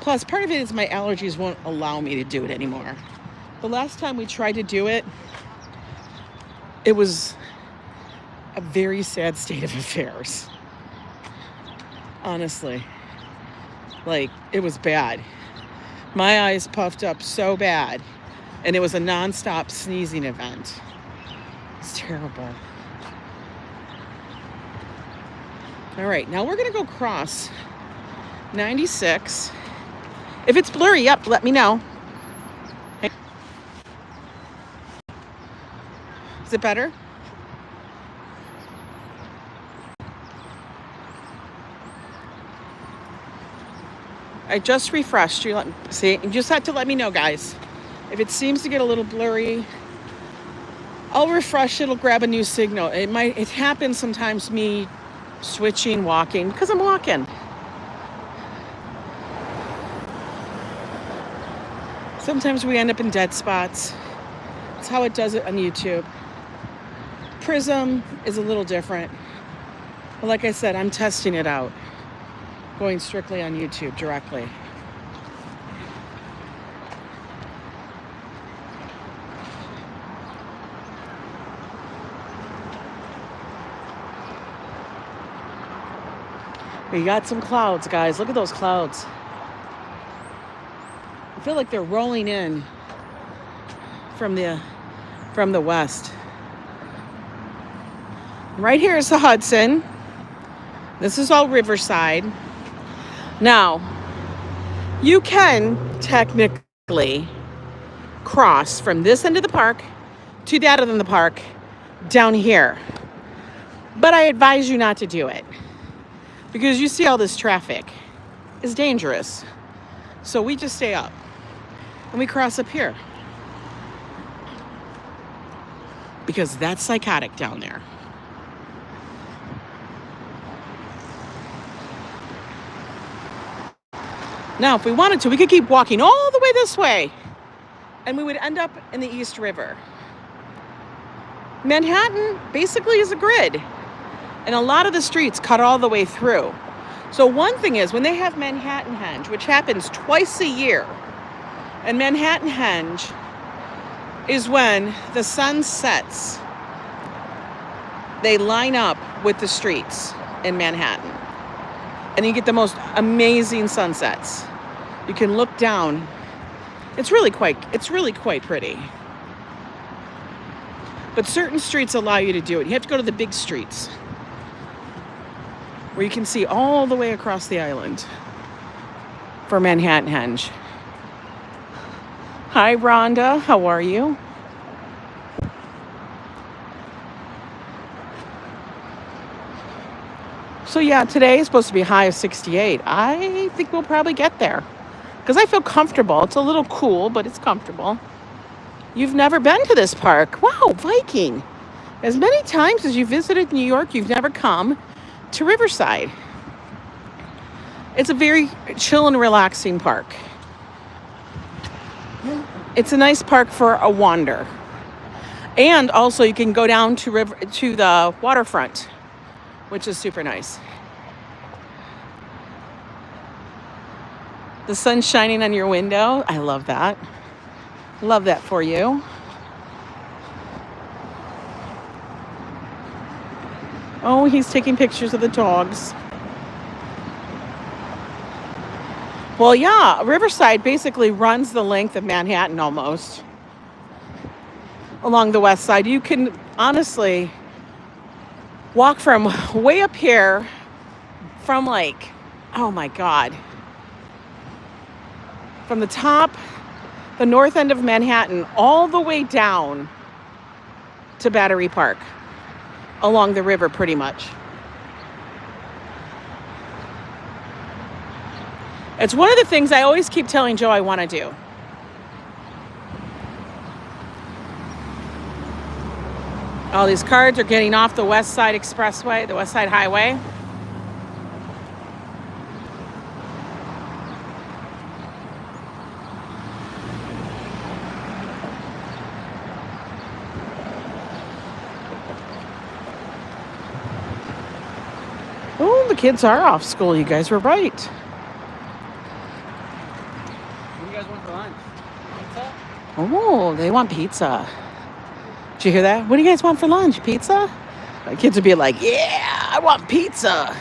Plus, part of it is my allergies won't allow me to do it anymore. The last time we tried to do it, it was a very sad state of affairs. Honestly. Like, it was bad. My eyes puffed up so bad, and it was a nonstop sneezing event. It's terrible. All right, now we're gonna go cross 96. If it's blurry, yep, let me know. Hey. Is it better? I just refreshed. You just have to let me know, guys. If it seems to get a little blurry, I'll refresh. It'll grab a new signal. It happens sometimes, me switching, walking, because I'm walking. Sometimes we end up in dead spots. That's how it does it on YouTube. Prism is a little different. But like I said, I'm testing it out. Going strictly on YouTube directly. We got some clouds, guys. Look at those clouds. I feel like they're rolling in from the west. Right here is the Hudson. This is all Riverside. Now, you can technically cross from this end of the park to that end of the park down here. But I advise you not to do it because you see all this traffic. It's dangerous. So we just stay up and we cross up here because that's psychotic down there. Now, if we wanted to, we could keep walking all the way this way, and we would end up in the East River. Manhattan basically is a grid, and a lot of the streets cut all the way through. So one thing is, when they have Manhattan Henge, which happens twice a year, and Manhattan Henge is when the sun sets, they line up with the streets in Manhattan. And you get the most amazing sunsets. You can look down. It's really quite pretty. But certain streets allow you to do it. You have to go to the big streets where you can see all the way across the island for Manhattan Henge. Hi, Rhonda. How are you? So yeah, today is supposed to be a high of 68. I think we'll probably get there because I feel comfortable. It's a little cool, but it's comfortable. You've never been to this park. Wow, Viking. As many times as you visited New York, you've never come to Riverside. It's a very chill and relaxing park. It's a nice park for a wander. And also you can go down to the waterfront, which is super nice. The sun's shining on your window. I love that. Love that for you. Oh, he's taking pictures of the dogs. Well, yeah, Riverside basically runs the length of Manhattan almost. Along the west side. You can honestly walk from way up here from like, oh my God, from the top, the north end of Manhattan, all the way down to Battery Park, along the river pretty much. It's one of the things I always keep telling Joe I want to do. All these cars are getting off the West Side Expressway, the West Side Highway. Oh, the kids are off school. You guys were right. What do you guys want for lunch? Pizza? Oh, they want pizza. Did you hear that? What do you guys want for lunch? Pizza? My kids would be like, yeah, I want pizza.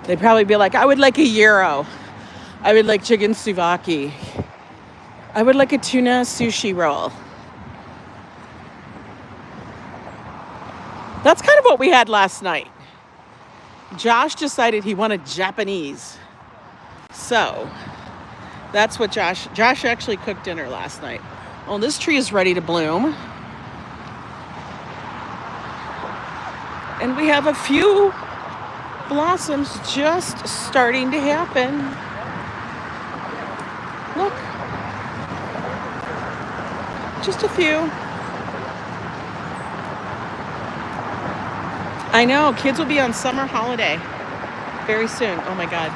They'd probably be like, I would like a gyro. I would like chicken souvlaki. I would like a tuna sushi roll. That's kind of what we had last night. Josh decided he wanted Japanese. So that's what Josh actually cooked dinner last night. Oh, this tree is ready to bloom. And we have a few blossoms just starting to happen. Look. Just a few. I know, kids will be on summer holiday very soon. Oh my God.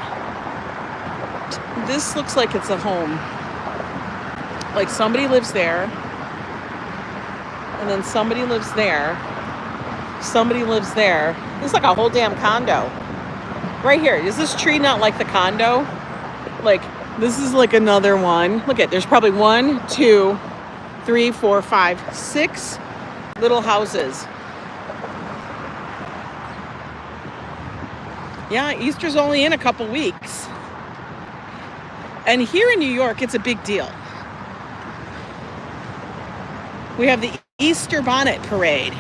This looks like it's a home. Like somebody lives there. And then somebody lives there. somebody lives there. It's like a whole damn condo. Right here. Is this tree not like the condo? Like, this is like another one. Look at, there's probably 1, 2, 3, 4, 5, 6 little houses. Yeah, Easter's only in a couple weeks. And here in New York, it's a big deal. We have the Easter Bonnet Parade,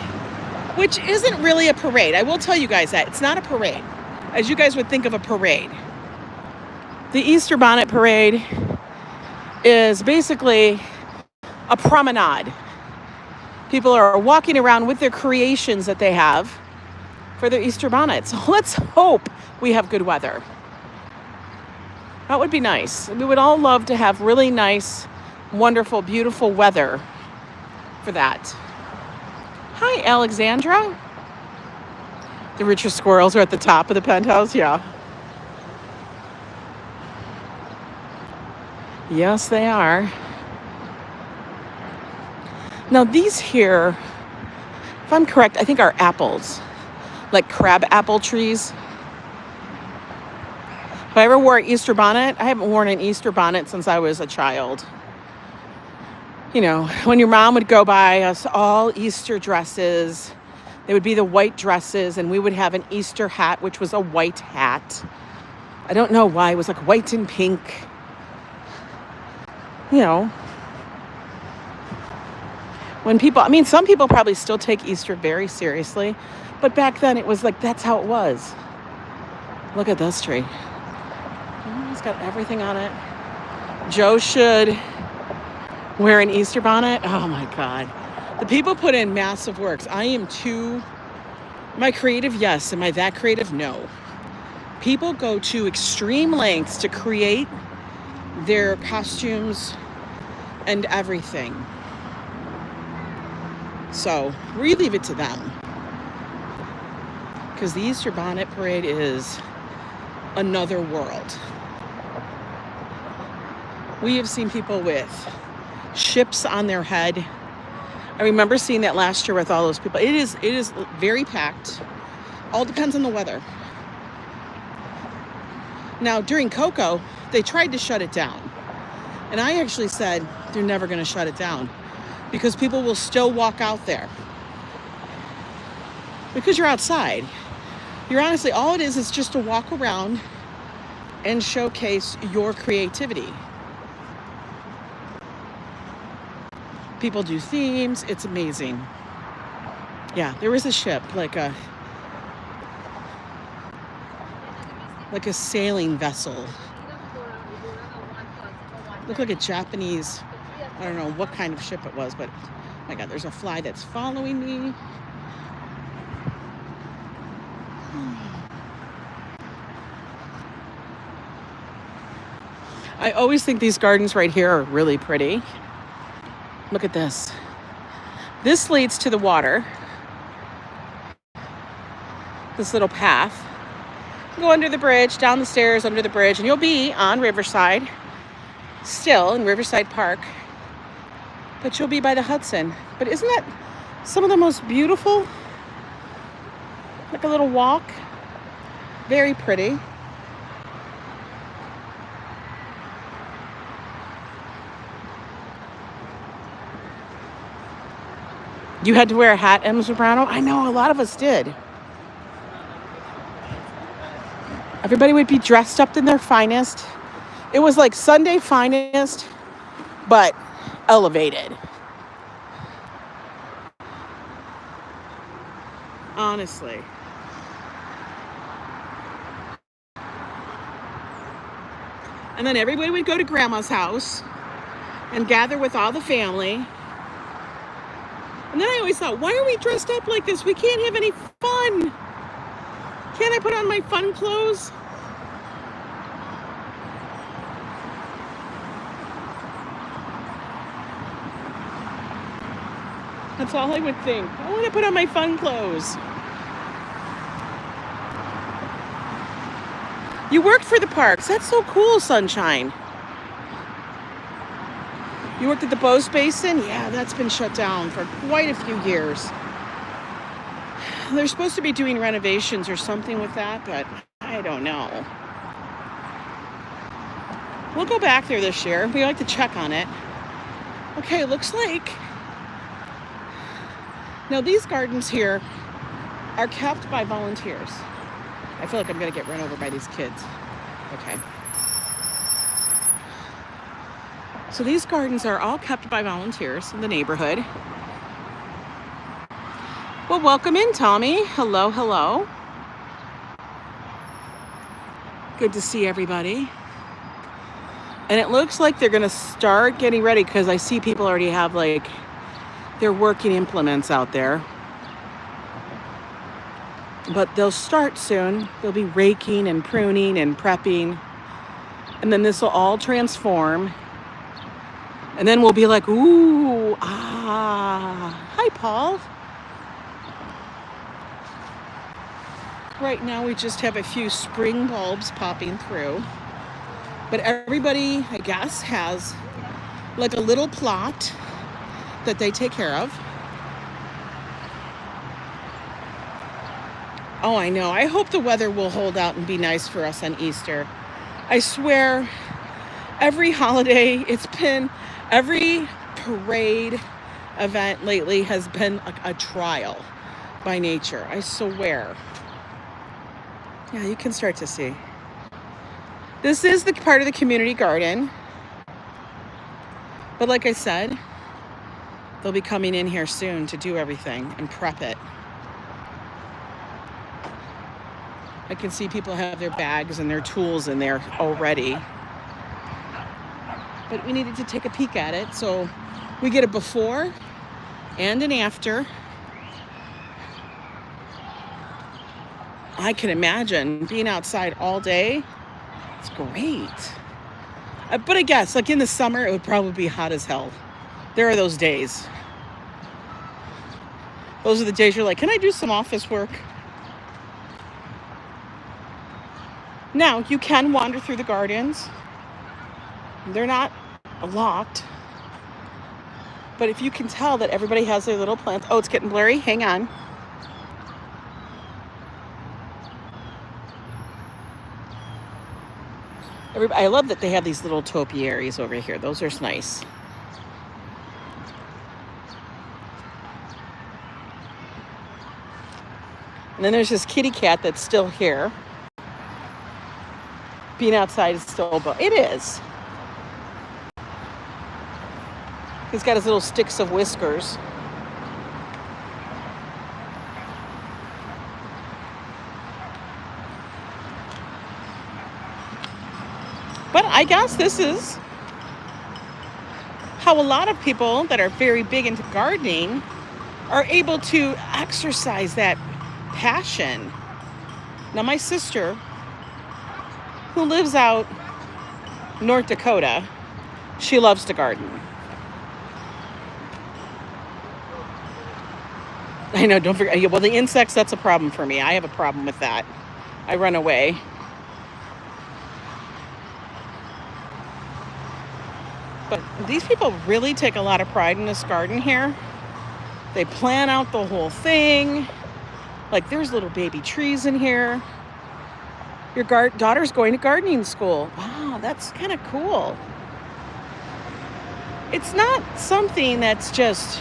which isn't really a parade. I will tell you guys that. It's not a parade, as you guys would think of a parade. The Easter Bonnet Parade is basically a promenade. People are walking around with their creations that they have for their Easter bonnets. Let's hope we have good weather. That would be nice. We would all love to have really nice, wonderful, beautiful weather for that. Hi, Alexandra. The richer squirrels are at the top of the penthouse, yeah. Yes, they are. Now these here, if I'm correct, I think are apples, like crab apple trees. If I ever wore an Easter bonnet, I haven't worn an Easter bonnet since I was a child. You know, when your mom would go buy us all Easter dresses, they would be the white dresses, and we would have an Easter hat, which was a white hat. I don't know why, it was like white and pink. You know, when people, I mean, some people probably still take Easter very seriously, but back then it was like, that's how it was. Look at this tree. Oh, it's got everything on it. Joe should wear an Easter bonnet. Oh my God. The people put in massive works. I am too, am I creative? Yes. Am I that creative? No. People go to extreme lengths to create their costumes and everything. So we leave it to them, because the Easter Bonnet Parade is another world. We have seen people with ships on their head. I remember seeing that last year with all those people. It is very packed. All depends on the weather. Now, during Coco, they tried to shut it down. And I actually said, they're never going to shut it down, because people will still walk out there. Because you're outside. You're honestly, all it is just to walk around and showcase your creativity. People do themes. It's amazing. Yeah, there was a ship, like a sailing vessel. Looked like a Japanese, I don't know what kind of ship it was, but oh my God, there's a fly that's following me. I always think these gardens right here are really pretty. Look at this. This leads to the water. This little path. Go under the bridge, down the stairs, under the bridge, and you'll be on Riverside. Still in Riverside Park, but you'll be by the Hudson. But isn't that some of the most beautiful? Like a little walk. Very pretty. You had to wear a hat, Zambrano? I know, a lot of us did. Everybody would be dressed up in their finest. It was like Sunday finest, but elevated. Honestly. And then everybody would go to Grandma's house and gather with all the family. And then I always thought, why are we dressed up like this? We can't have any fun. Can't I put on my fun clothes? That's all I would think. I want to put on my fun clothes. You worked for the parks. That's so cool, Sunshine. You worked at the Bose Basin? Yeah, that's been shut down for quite a few years. They're supposed to be doing renovations or something with that, but I don't know. We'll go back there this year. We like to check on it. Okay, looks like... Now, these gardens here are kept by volunteers. I feel like I'm going to get run over by these kids. Okay. So these gardens are all kept by volunteers in the neighborhood. Well, welcome in, Tommy. Hello, hello. Good to see everybody. And it looks like they're going to start getting ready because I see people already have like their working implements out there. But they'll start soon. They'll be raking and pruning and prepping. And then this will all transform. And then we'll be like, ooh, ah. Hi, Paul. Right now we just have a few spring bulbs popping through. But everybody, I guess, has like a little plot that they take care of. Oh, I know. I hope the weather will hold out and be nice for us on Easter. I swear, every holiday, every parade event lately has been a trial by nature. I swear. Yeah, you can start to see. This is the part of the community garden. But like I said, they'll be coming in here soon to do everything and prep it. I can see people have their bags and their tools in there already. But we needed to take a peek at it, so we get a before and an after. I can imagine being outside all day. It's great. But I guess, like in the summer, it would probably be hot as hell. There are those days. Those are the days you're like, can I do some office work? Now, you can wander through the gardens. They're not locked. But if you can tell that everybody has their little plants. Oh, it's getting blurry. Hang on. I love that they have these little topiaries over here. Those are nice. And then there's this kitty cat that's still here. Being outside is still, it is. He's got his little sticks of whiskers. But I guess this is how a lot of people that are very big into gardening are able to exercise that passion. Now, my sister, who lives out North Dakota, she loves to garden. I know, don't forget. Well, the insects, that's a problem for me. I have a problem with that. I run away. But these people really take a lot of pride in this garden here. They plan out the whole thing. Like, there's little baby trees in here. Your daughter's going to gardening school. Wow, that's kind of cool. It's not something that's just,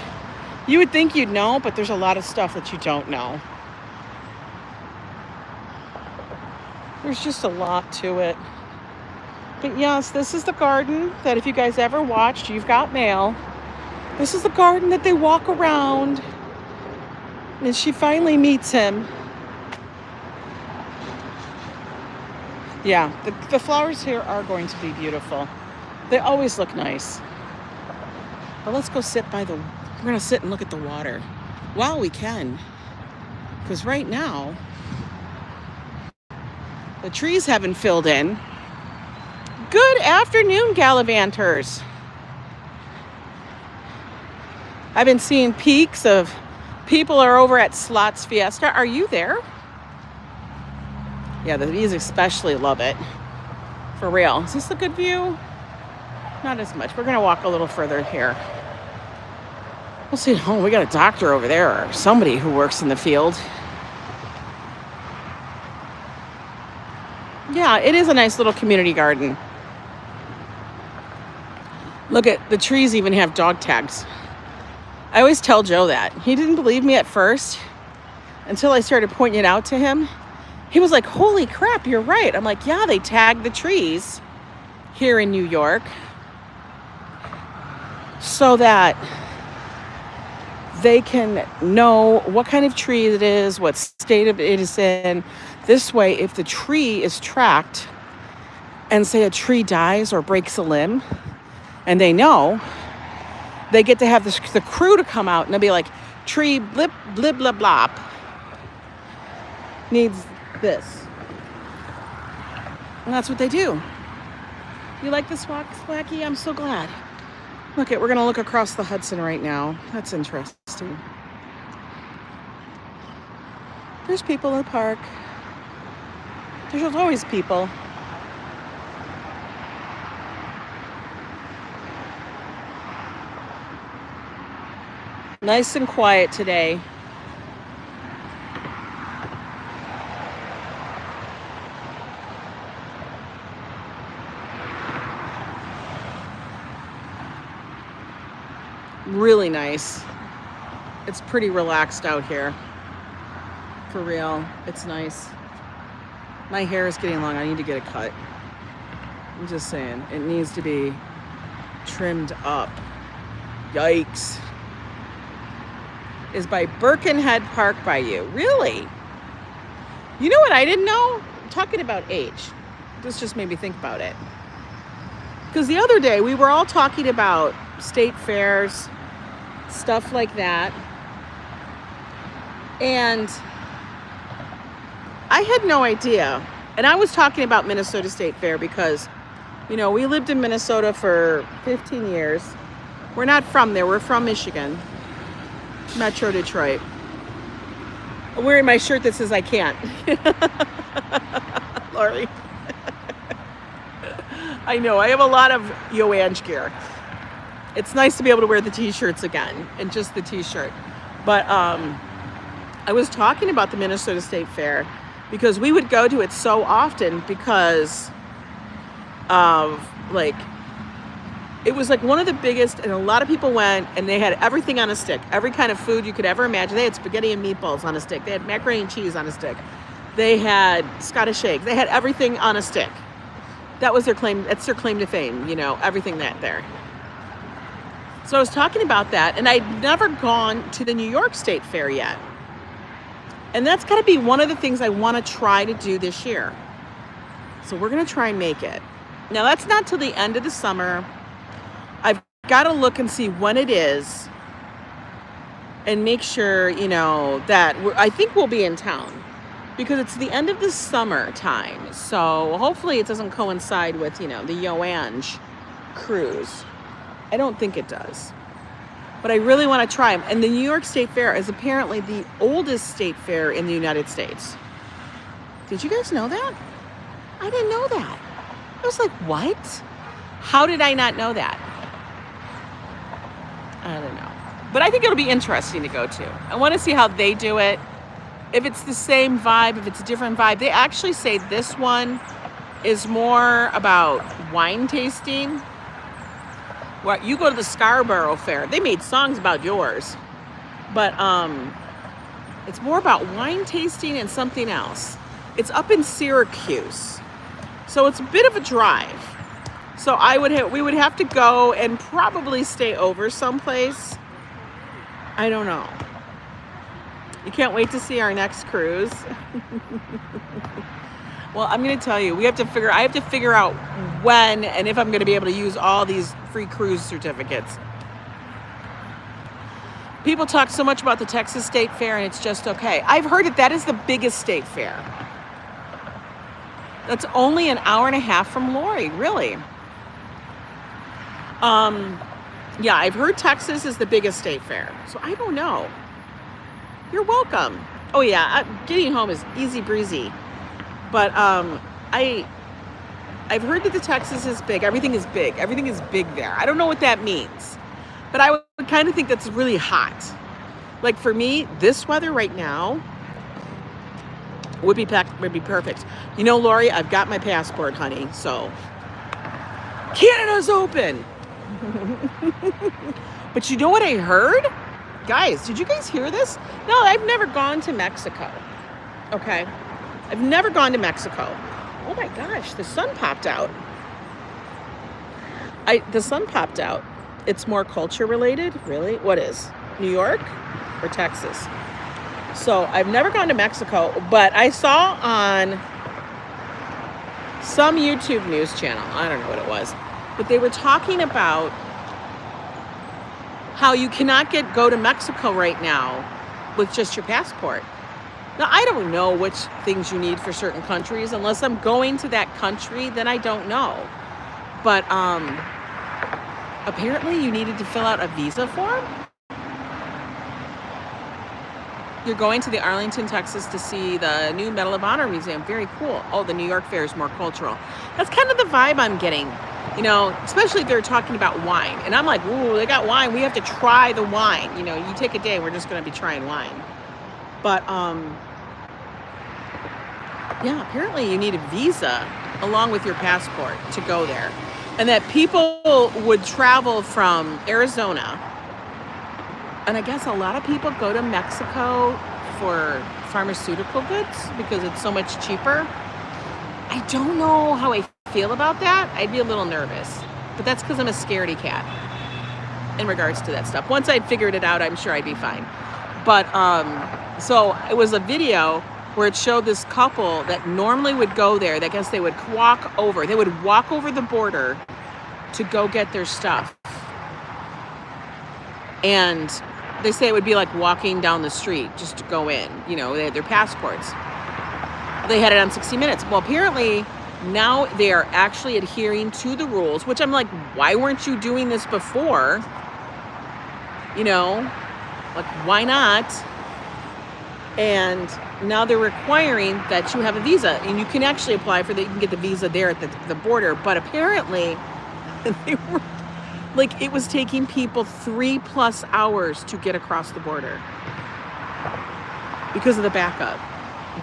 you would think you'd know, but there's a lot of stuff that you don't know. There's just a lot to it. But yes, this is the garden that if you guys ever watched You've Got Mail, this is the garden that they walk around and she finally meets him. Yeah, the flowers here are going to be beautiful. They always look nice. But let's go sit by we're going to sit and look at the water while we can. Because right now, the trees haven't filled in. Good afternoon, gallivanters. I've been seeing peaks of people are over at Slots Fiesta. Are you there? Yeah, the bees especially love it. For real. Is this a good view? Not as much. We're going to walk a little further here. We'll see. Oh, we got a doctor over there or somebody who works in the field. Yeah, it is a nice little community garden. Look at the trees even have dog tags. I always tell Joe that. He didn't believe me at first until I started pointing it out to him. He was like, holy crap, you're right. I'm like, yeah, they tag the trees here in New York so that they can know what kind of tree it is, what state of it is in. This way, if the tree is tracked and say a tree dies or breaks a limb, and they know, they get to have the crew to come out and they'll be like, tree blip, blip, blip, blop needs this. And that's what they do. You like this walk, Splacky? I'm so glad. Look, we're going to look across the Hudson right now. That's interesting. There's people in the park. There's always people. Nice and quiet today. Really nice. It's pretty relaxed out here. For real, it's nice. My hair is getting long. I need to get a cut. I'm just saying, it needs to be trimmed up. Yikes. Is by Birkenhead Park by you. Really? You know what I didn't know? I'm talking about age. This just made me think about it. Because the other day we were all talking about state fairs, stuff like that. And I had no idea. And I was talking about Minnesota State Fair because, you know, we lived in Minnesota for 15 years. We're not from there. We're from Michigan. Metro Detroit. I'm wearing my shirt that says I can't. Lori. I know, I have a lot of Yo Ang gear. It's nice to be able to wear the t-shirts again and just the t-shirt. But I was talking about the Minnesota State Fair because we would go to it so often because of like, it was like one of the biggest, and a lot of people went, and they had everything on a stick. Every kind of food you could ever imagine. They had spaghetti and meatballs on a stick. They had macaroni and cheese on a stick. They had Scottish eggs. They had everything on a stick. That was their claim. That's their claim to fame, you know, everything that there. So I was talking about that, and I'd never gone to the New York State Fair yet. And that's got to be one of the things I want to try to do this year. So we're going to try and make it. Now, that's not till the end of the summer. I've got to look and see when it is and make sure, you know, that I think we'll be in town because it's the end of the summer time. So hopefully it doesn't coincide with, you know, the Yo Ang cruise. I don't think it does. But I really want to try them. And the New York State Fair is apparently the oldest state fair in the United States. Did you guys know that? I didn't know that. I was like, what? How did I not know that? I don't know. But I think it'll be interesting to go to. I want to see how they do it. If it's the same vibe, if it's a different vibe. They actually say this one is more about wine tasting. Well, you go to the Scarborough Fair. They made songs about yours. But it's more about wine tasting and something else. It's up in Syracuse. So it's a bit of a drive. So we would have to go and probably stay over someplace. I don't know. You can't wait to see our next cruise. Well, I'm going to tell you, I have to figure out when and if I'm going to be able to use all these free cruise certificates. People talk so much about the Texas State Fair and it's just okay. I've heard that is the biggest state fair. That's only an hour and a half from Lori, really. Yeah, I've heard Texas is the biggest state fair. So I don't know. You're welcome. Oh yeah, getting home is easy breezy. But I've heard that the Texas is big. Everything is big. Everything is big there. I don't know what that means. But I would kind of think that's really hot. Like for me, this weather right now, Would be perfect. You know, Lori, I've got my passport, honey. So Canada's open. But you know what I heard? Guys, did you guys hear this? No, I've never gone to Mexico. Okay. I've never gone to Mexico. Oh my gosh, the sun popped out. The sun popped out. It's more culture related, really? What is? New York or Texas? So I've never gone to Mexico, but I saw on some YouTube news channel, I don't know what it was, but they were talking about how you cannot go to Mexico right now with just your passport. Now, I don't know which things you need for certain countries. Unless I'm going to that country, then I don't know. But apparently you needed to fill out a visa form. You're going to the Arlington, Texas to see the new Medal of Honor Museum. Very cool. Oh, the New York Fair is more cultural. That's kind of the vibe I'm getting, you know, especially if they're talking about wine. And I'm like, ooh, they got wine. We have to try the wine. You know, you take a day, we're just going to be trying wine. But, yeah, apparently you need a visa along with your passport to go there. And that people would travel from Arizona. And I guess a lot of people go to Mexico for pharmaceutical goods because it's so much cheaper. I don't know how I feel about that. I'd be a little nervous. But that's because I'm a scaredy cat in regards to that stuff. Once I'd figured it out, I'm sure I'd be fine. But so it was a video where it showed this couple that normally would go there. I guess they would walk over. They would walk over the border to go get their stuff. And they say it would be like walking down the street just to go in. You know, they had their passports. They had it on 60 Minutes. Well, apparently now they are actually adhering to the rules, which I'm like, why weren't you doing this before? You know, like, why not? And now they're requiring that you have a visa, and you can actually apply for that. You can get the visa there at the border. But apparently they were like, it was taking people 3+ hours to get across the border because of the backup.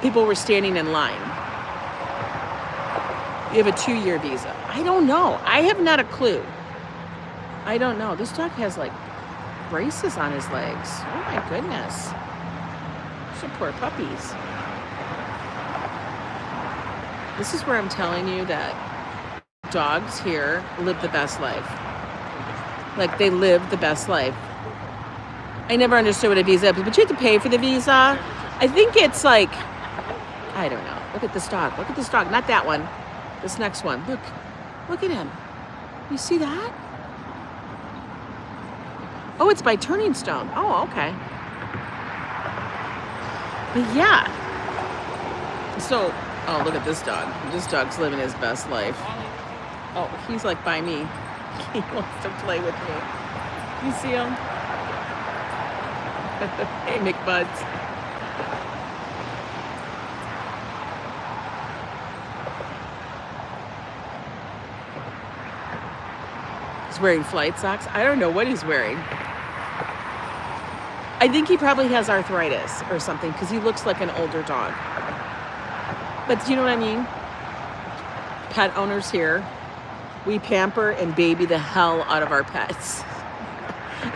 People were standing in line. You have a 2-year visa. I don't know. I have not a clue. I don't know. This dog has like braces on his legs. Oh my goodness. Some poor puppies. This is where I'm telling you that dogs here live the best life. Like, they live the best life. I never understood what a visa is, but you have to pay for the visa. I think it's like, I don't know. Look at this dog. Look at this dog. Not that one. This next one. Look at him. You see that? Oh, it's by Turning Stone. Oh, okay. But yeah. So, oh, look at this dog. This dog's living his best life. Oh, he's like by me. He wants to play with me. You see him? Hey, McBuds. He's wearing flight socks. I don't know what he's wearing. I think he probably has arthritis or something because he looks like an older dog. But you know what I mean? Pet owners here, we pamper and baby the hell out of our pets.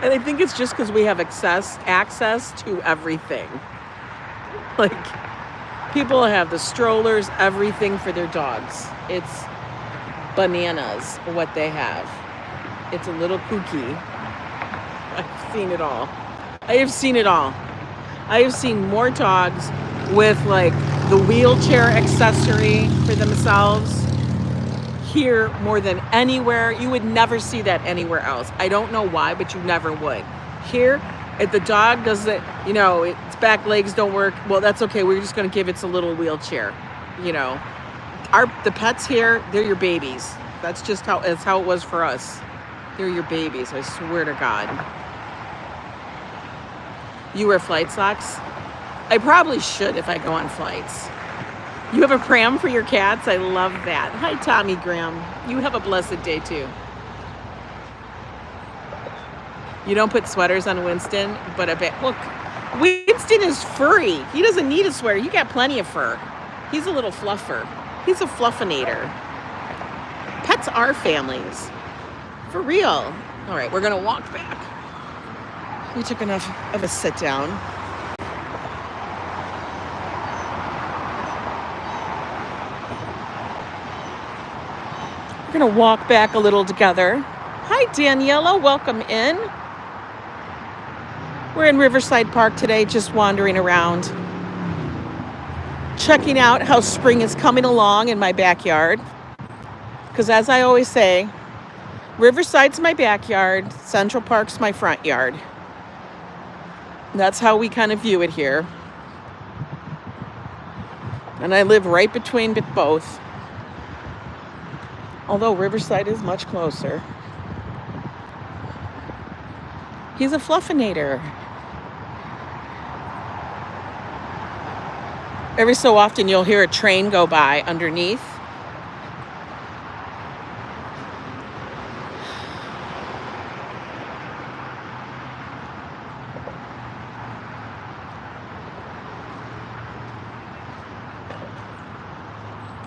And I think it's just because we have access to everything. Like, people have the strollers, everything for their dogs. It's bananas what they have. It's a little kooky. I've seen it all. I have seen it all. I have seen more dogs with like the wheelchair accessory for themselves here more than anywhere. You would never see that anywhere else. I don't know why, but you never would. Here, if the dog doesn't, you know, its back legs don't work, well, that's okay. We're just going to give it a little wheelchair. You know, the pets here, they're your babies. That's just how it was for us. They're your babies. I swear to God. You wear flight socks? I probably should if I go on flights. You have a pram for your cats? I love that. Hi, Tommy Graham. You have a blessed day, too. You don't put sweaters on Winston, but I bet, look, Winston is furry. He doesn't need a sweater. You got plenty of fur. He's a little fluffer. He's a fluffinator. Pets are families. For real. All right, we're going to walk back. We took enough of a sit down. We're going to walk back a little together. Hi, Daniela. Welcome in. We're in Riverside Park today, just wandering around, checking out how spring is coming along in my backyard. Because as I always say, Riverside's my backyard, Central Park's my front yard. That's how we kind of view it here. And I live right between both. Although Riverside is much closer. He's a fluffinator. Every so often you'll hear a train go by underneath.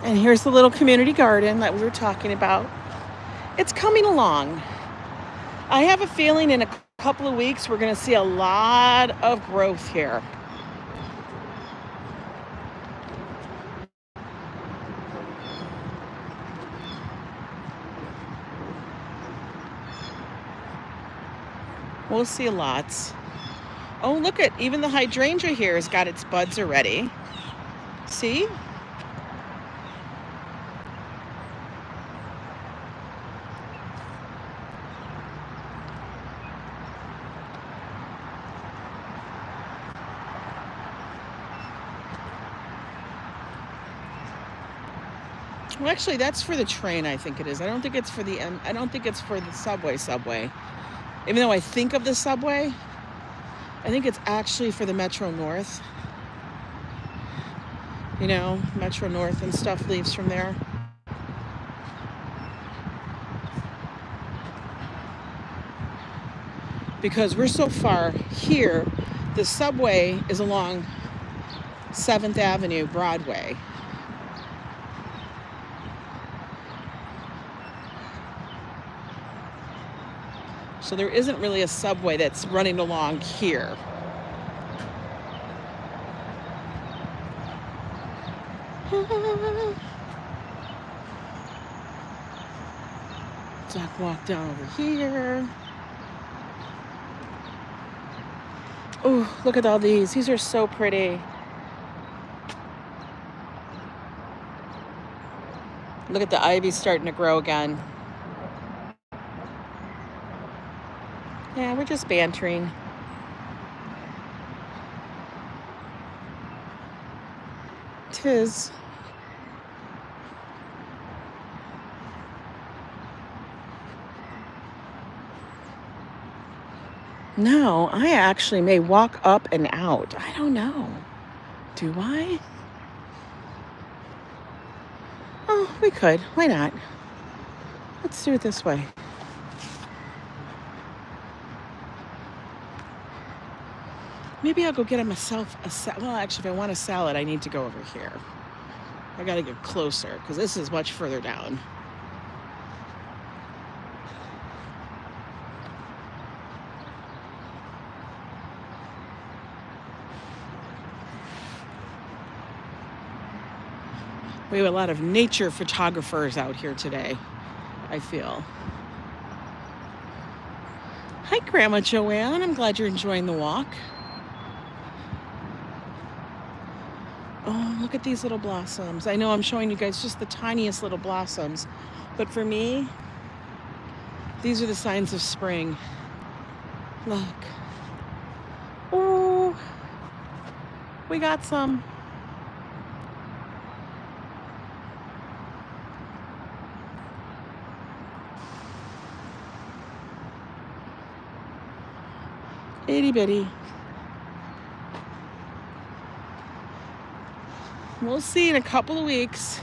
And here's the little community garden that we were talking about. It's coming along. I have a feeling in a couple of weeks we're going to see a lot of growth here. We'll see lots. Oh, look at, even the hydrangea here has got its buds already. See? Well, actually, that's for the train, I think it is. I don't think it's for the subway. Even though I think of the subway, I think it's actually for the Metro North. You know, Metro North and stuff leaves from there. Because we're so far here, the subway is along 7th Avenue, Broadway. So there isn't really a subway that's running along here. Zach walk down over here. Oh, look at all these. These are so pretty. Look at the ivy starting to grow again. Yeah, we're just bantering. Tis. No, I actually may walk up and out. I don't know. Do I? Oh, we could. Why not? Let's do it this way. Maybe I'll go get myself well, actually, if I want a salad, I need to go over here. I got to get closer because this is much further down. We have a lot of nature photographers out here today, I feel. Hi, Grandma Joanne. I'm glad you're enjoying the walk. Oh, look at these little blossoms. I know I'm showing you guys just the tiniest little blossoms, but for me, these are the signs of spring. Look. Oh, we got some. Itty bitty. We'll see in a couple of weeks.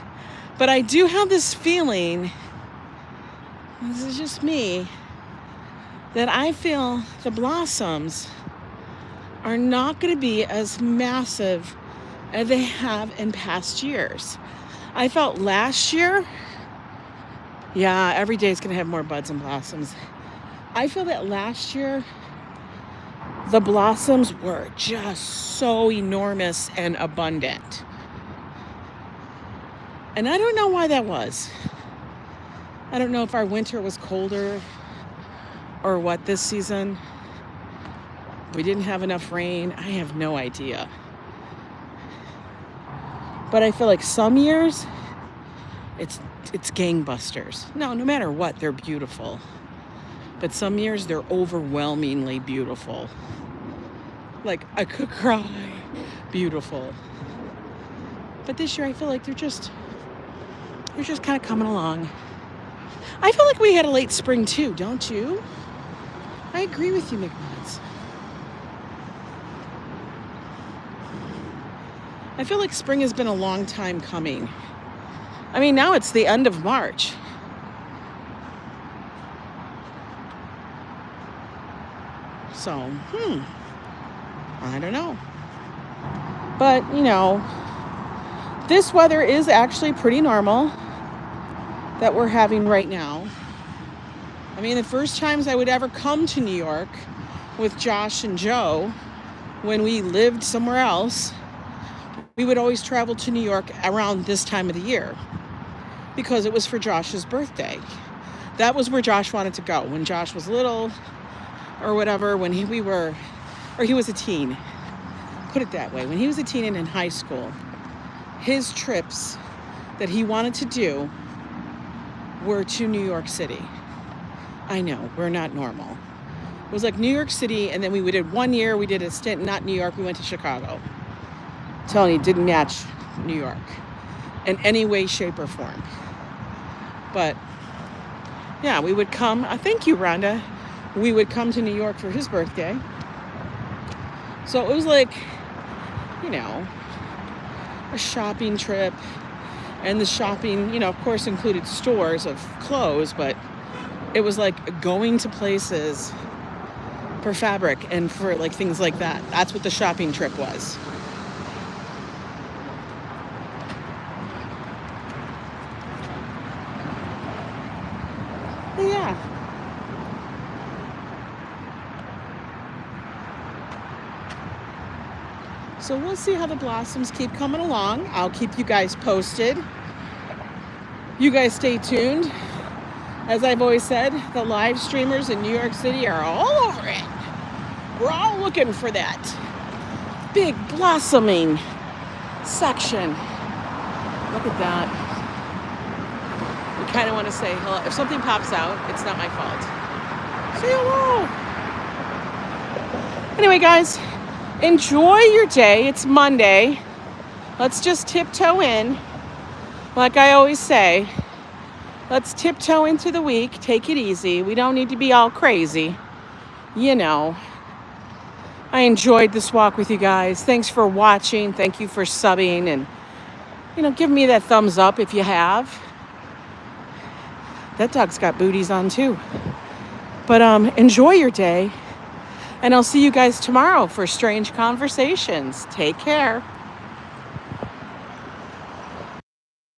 But I do have this feeling, this is just me, that I feel the blossoms are not going to be as massive as they have in past years. I felt last year, yeah, every day is going to have more buds and blossoms. I feel that last year, the blossoms were just so enormous and abundant. And I don't know why that was. I don't know if our winter was colder or what this season. We didn't have enough rain. I have no idea. But I feel like some years, it's gangbusters. No matter what, they're beautiful. But some years, they're overwhelmingly beautiful. Like, I could cry. Beautiful. But this year, I feel like they're just kind of coming along. I feel like we had a late spring, too, don't you? I agree with you, McNuts. I feel like spring has been a long time coming. I mean, now it's the end of March. So, I don't know. But, this weather is actually pretty normal that we're having right now. I mean, the first times I would ever come to New York with Josh and Joe, when we lived somewhere else, we would always travel to New York around this time of the year because it was for Josh's birthday. That was where Josh wanted to go when Josh was little or whatever, when he was a teen. Put it that way. When he was a teen and in high school, his trips that he wanted to do were to New York City. I know, we're not normal. It was like New York City, and then we did 1 year, we did a stint, not New York, we went to Chicago. I'm telling you, didn't match New York in any way, shape, or form. But, yeah, we would come, thank you, Rhonda. We would come to New York for his birthday. So it was like, a shopping trip. And the shopping, of course, included stores of clothes, but it was like going to places for fabric and for like things like that. That's what the shopping trip was. But yeah. So we'll see how the blossoms keep coming along. I'll keep you guys posted. You guys stay tuned. As I've always said, the live streamers in New York City are all over it. We're all looking for that big blossoming section. Look at that. We kind of want to say hello. If something pops out, it's not my fault. Say hello. Anyway, guys, enjoy your day. It's Monday. Let's just tiptoe in. Like I always say, let's tiptoe into the week. Take it easy. We don't need to be all crazy. I enjoyed this walk with you guys. Thanks for watching. Thank you for subbing. And, give me that thumbs up if you have. That dog's got booties on too. But enjoy your day. And I'll see you guys tomorrow for Strange Conversations. Take care.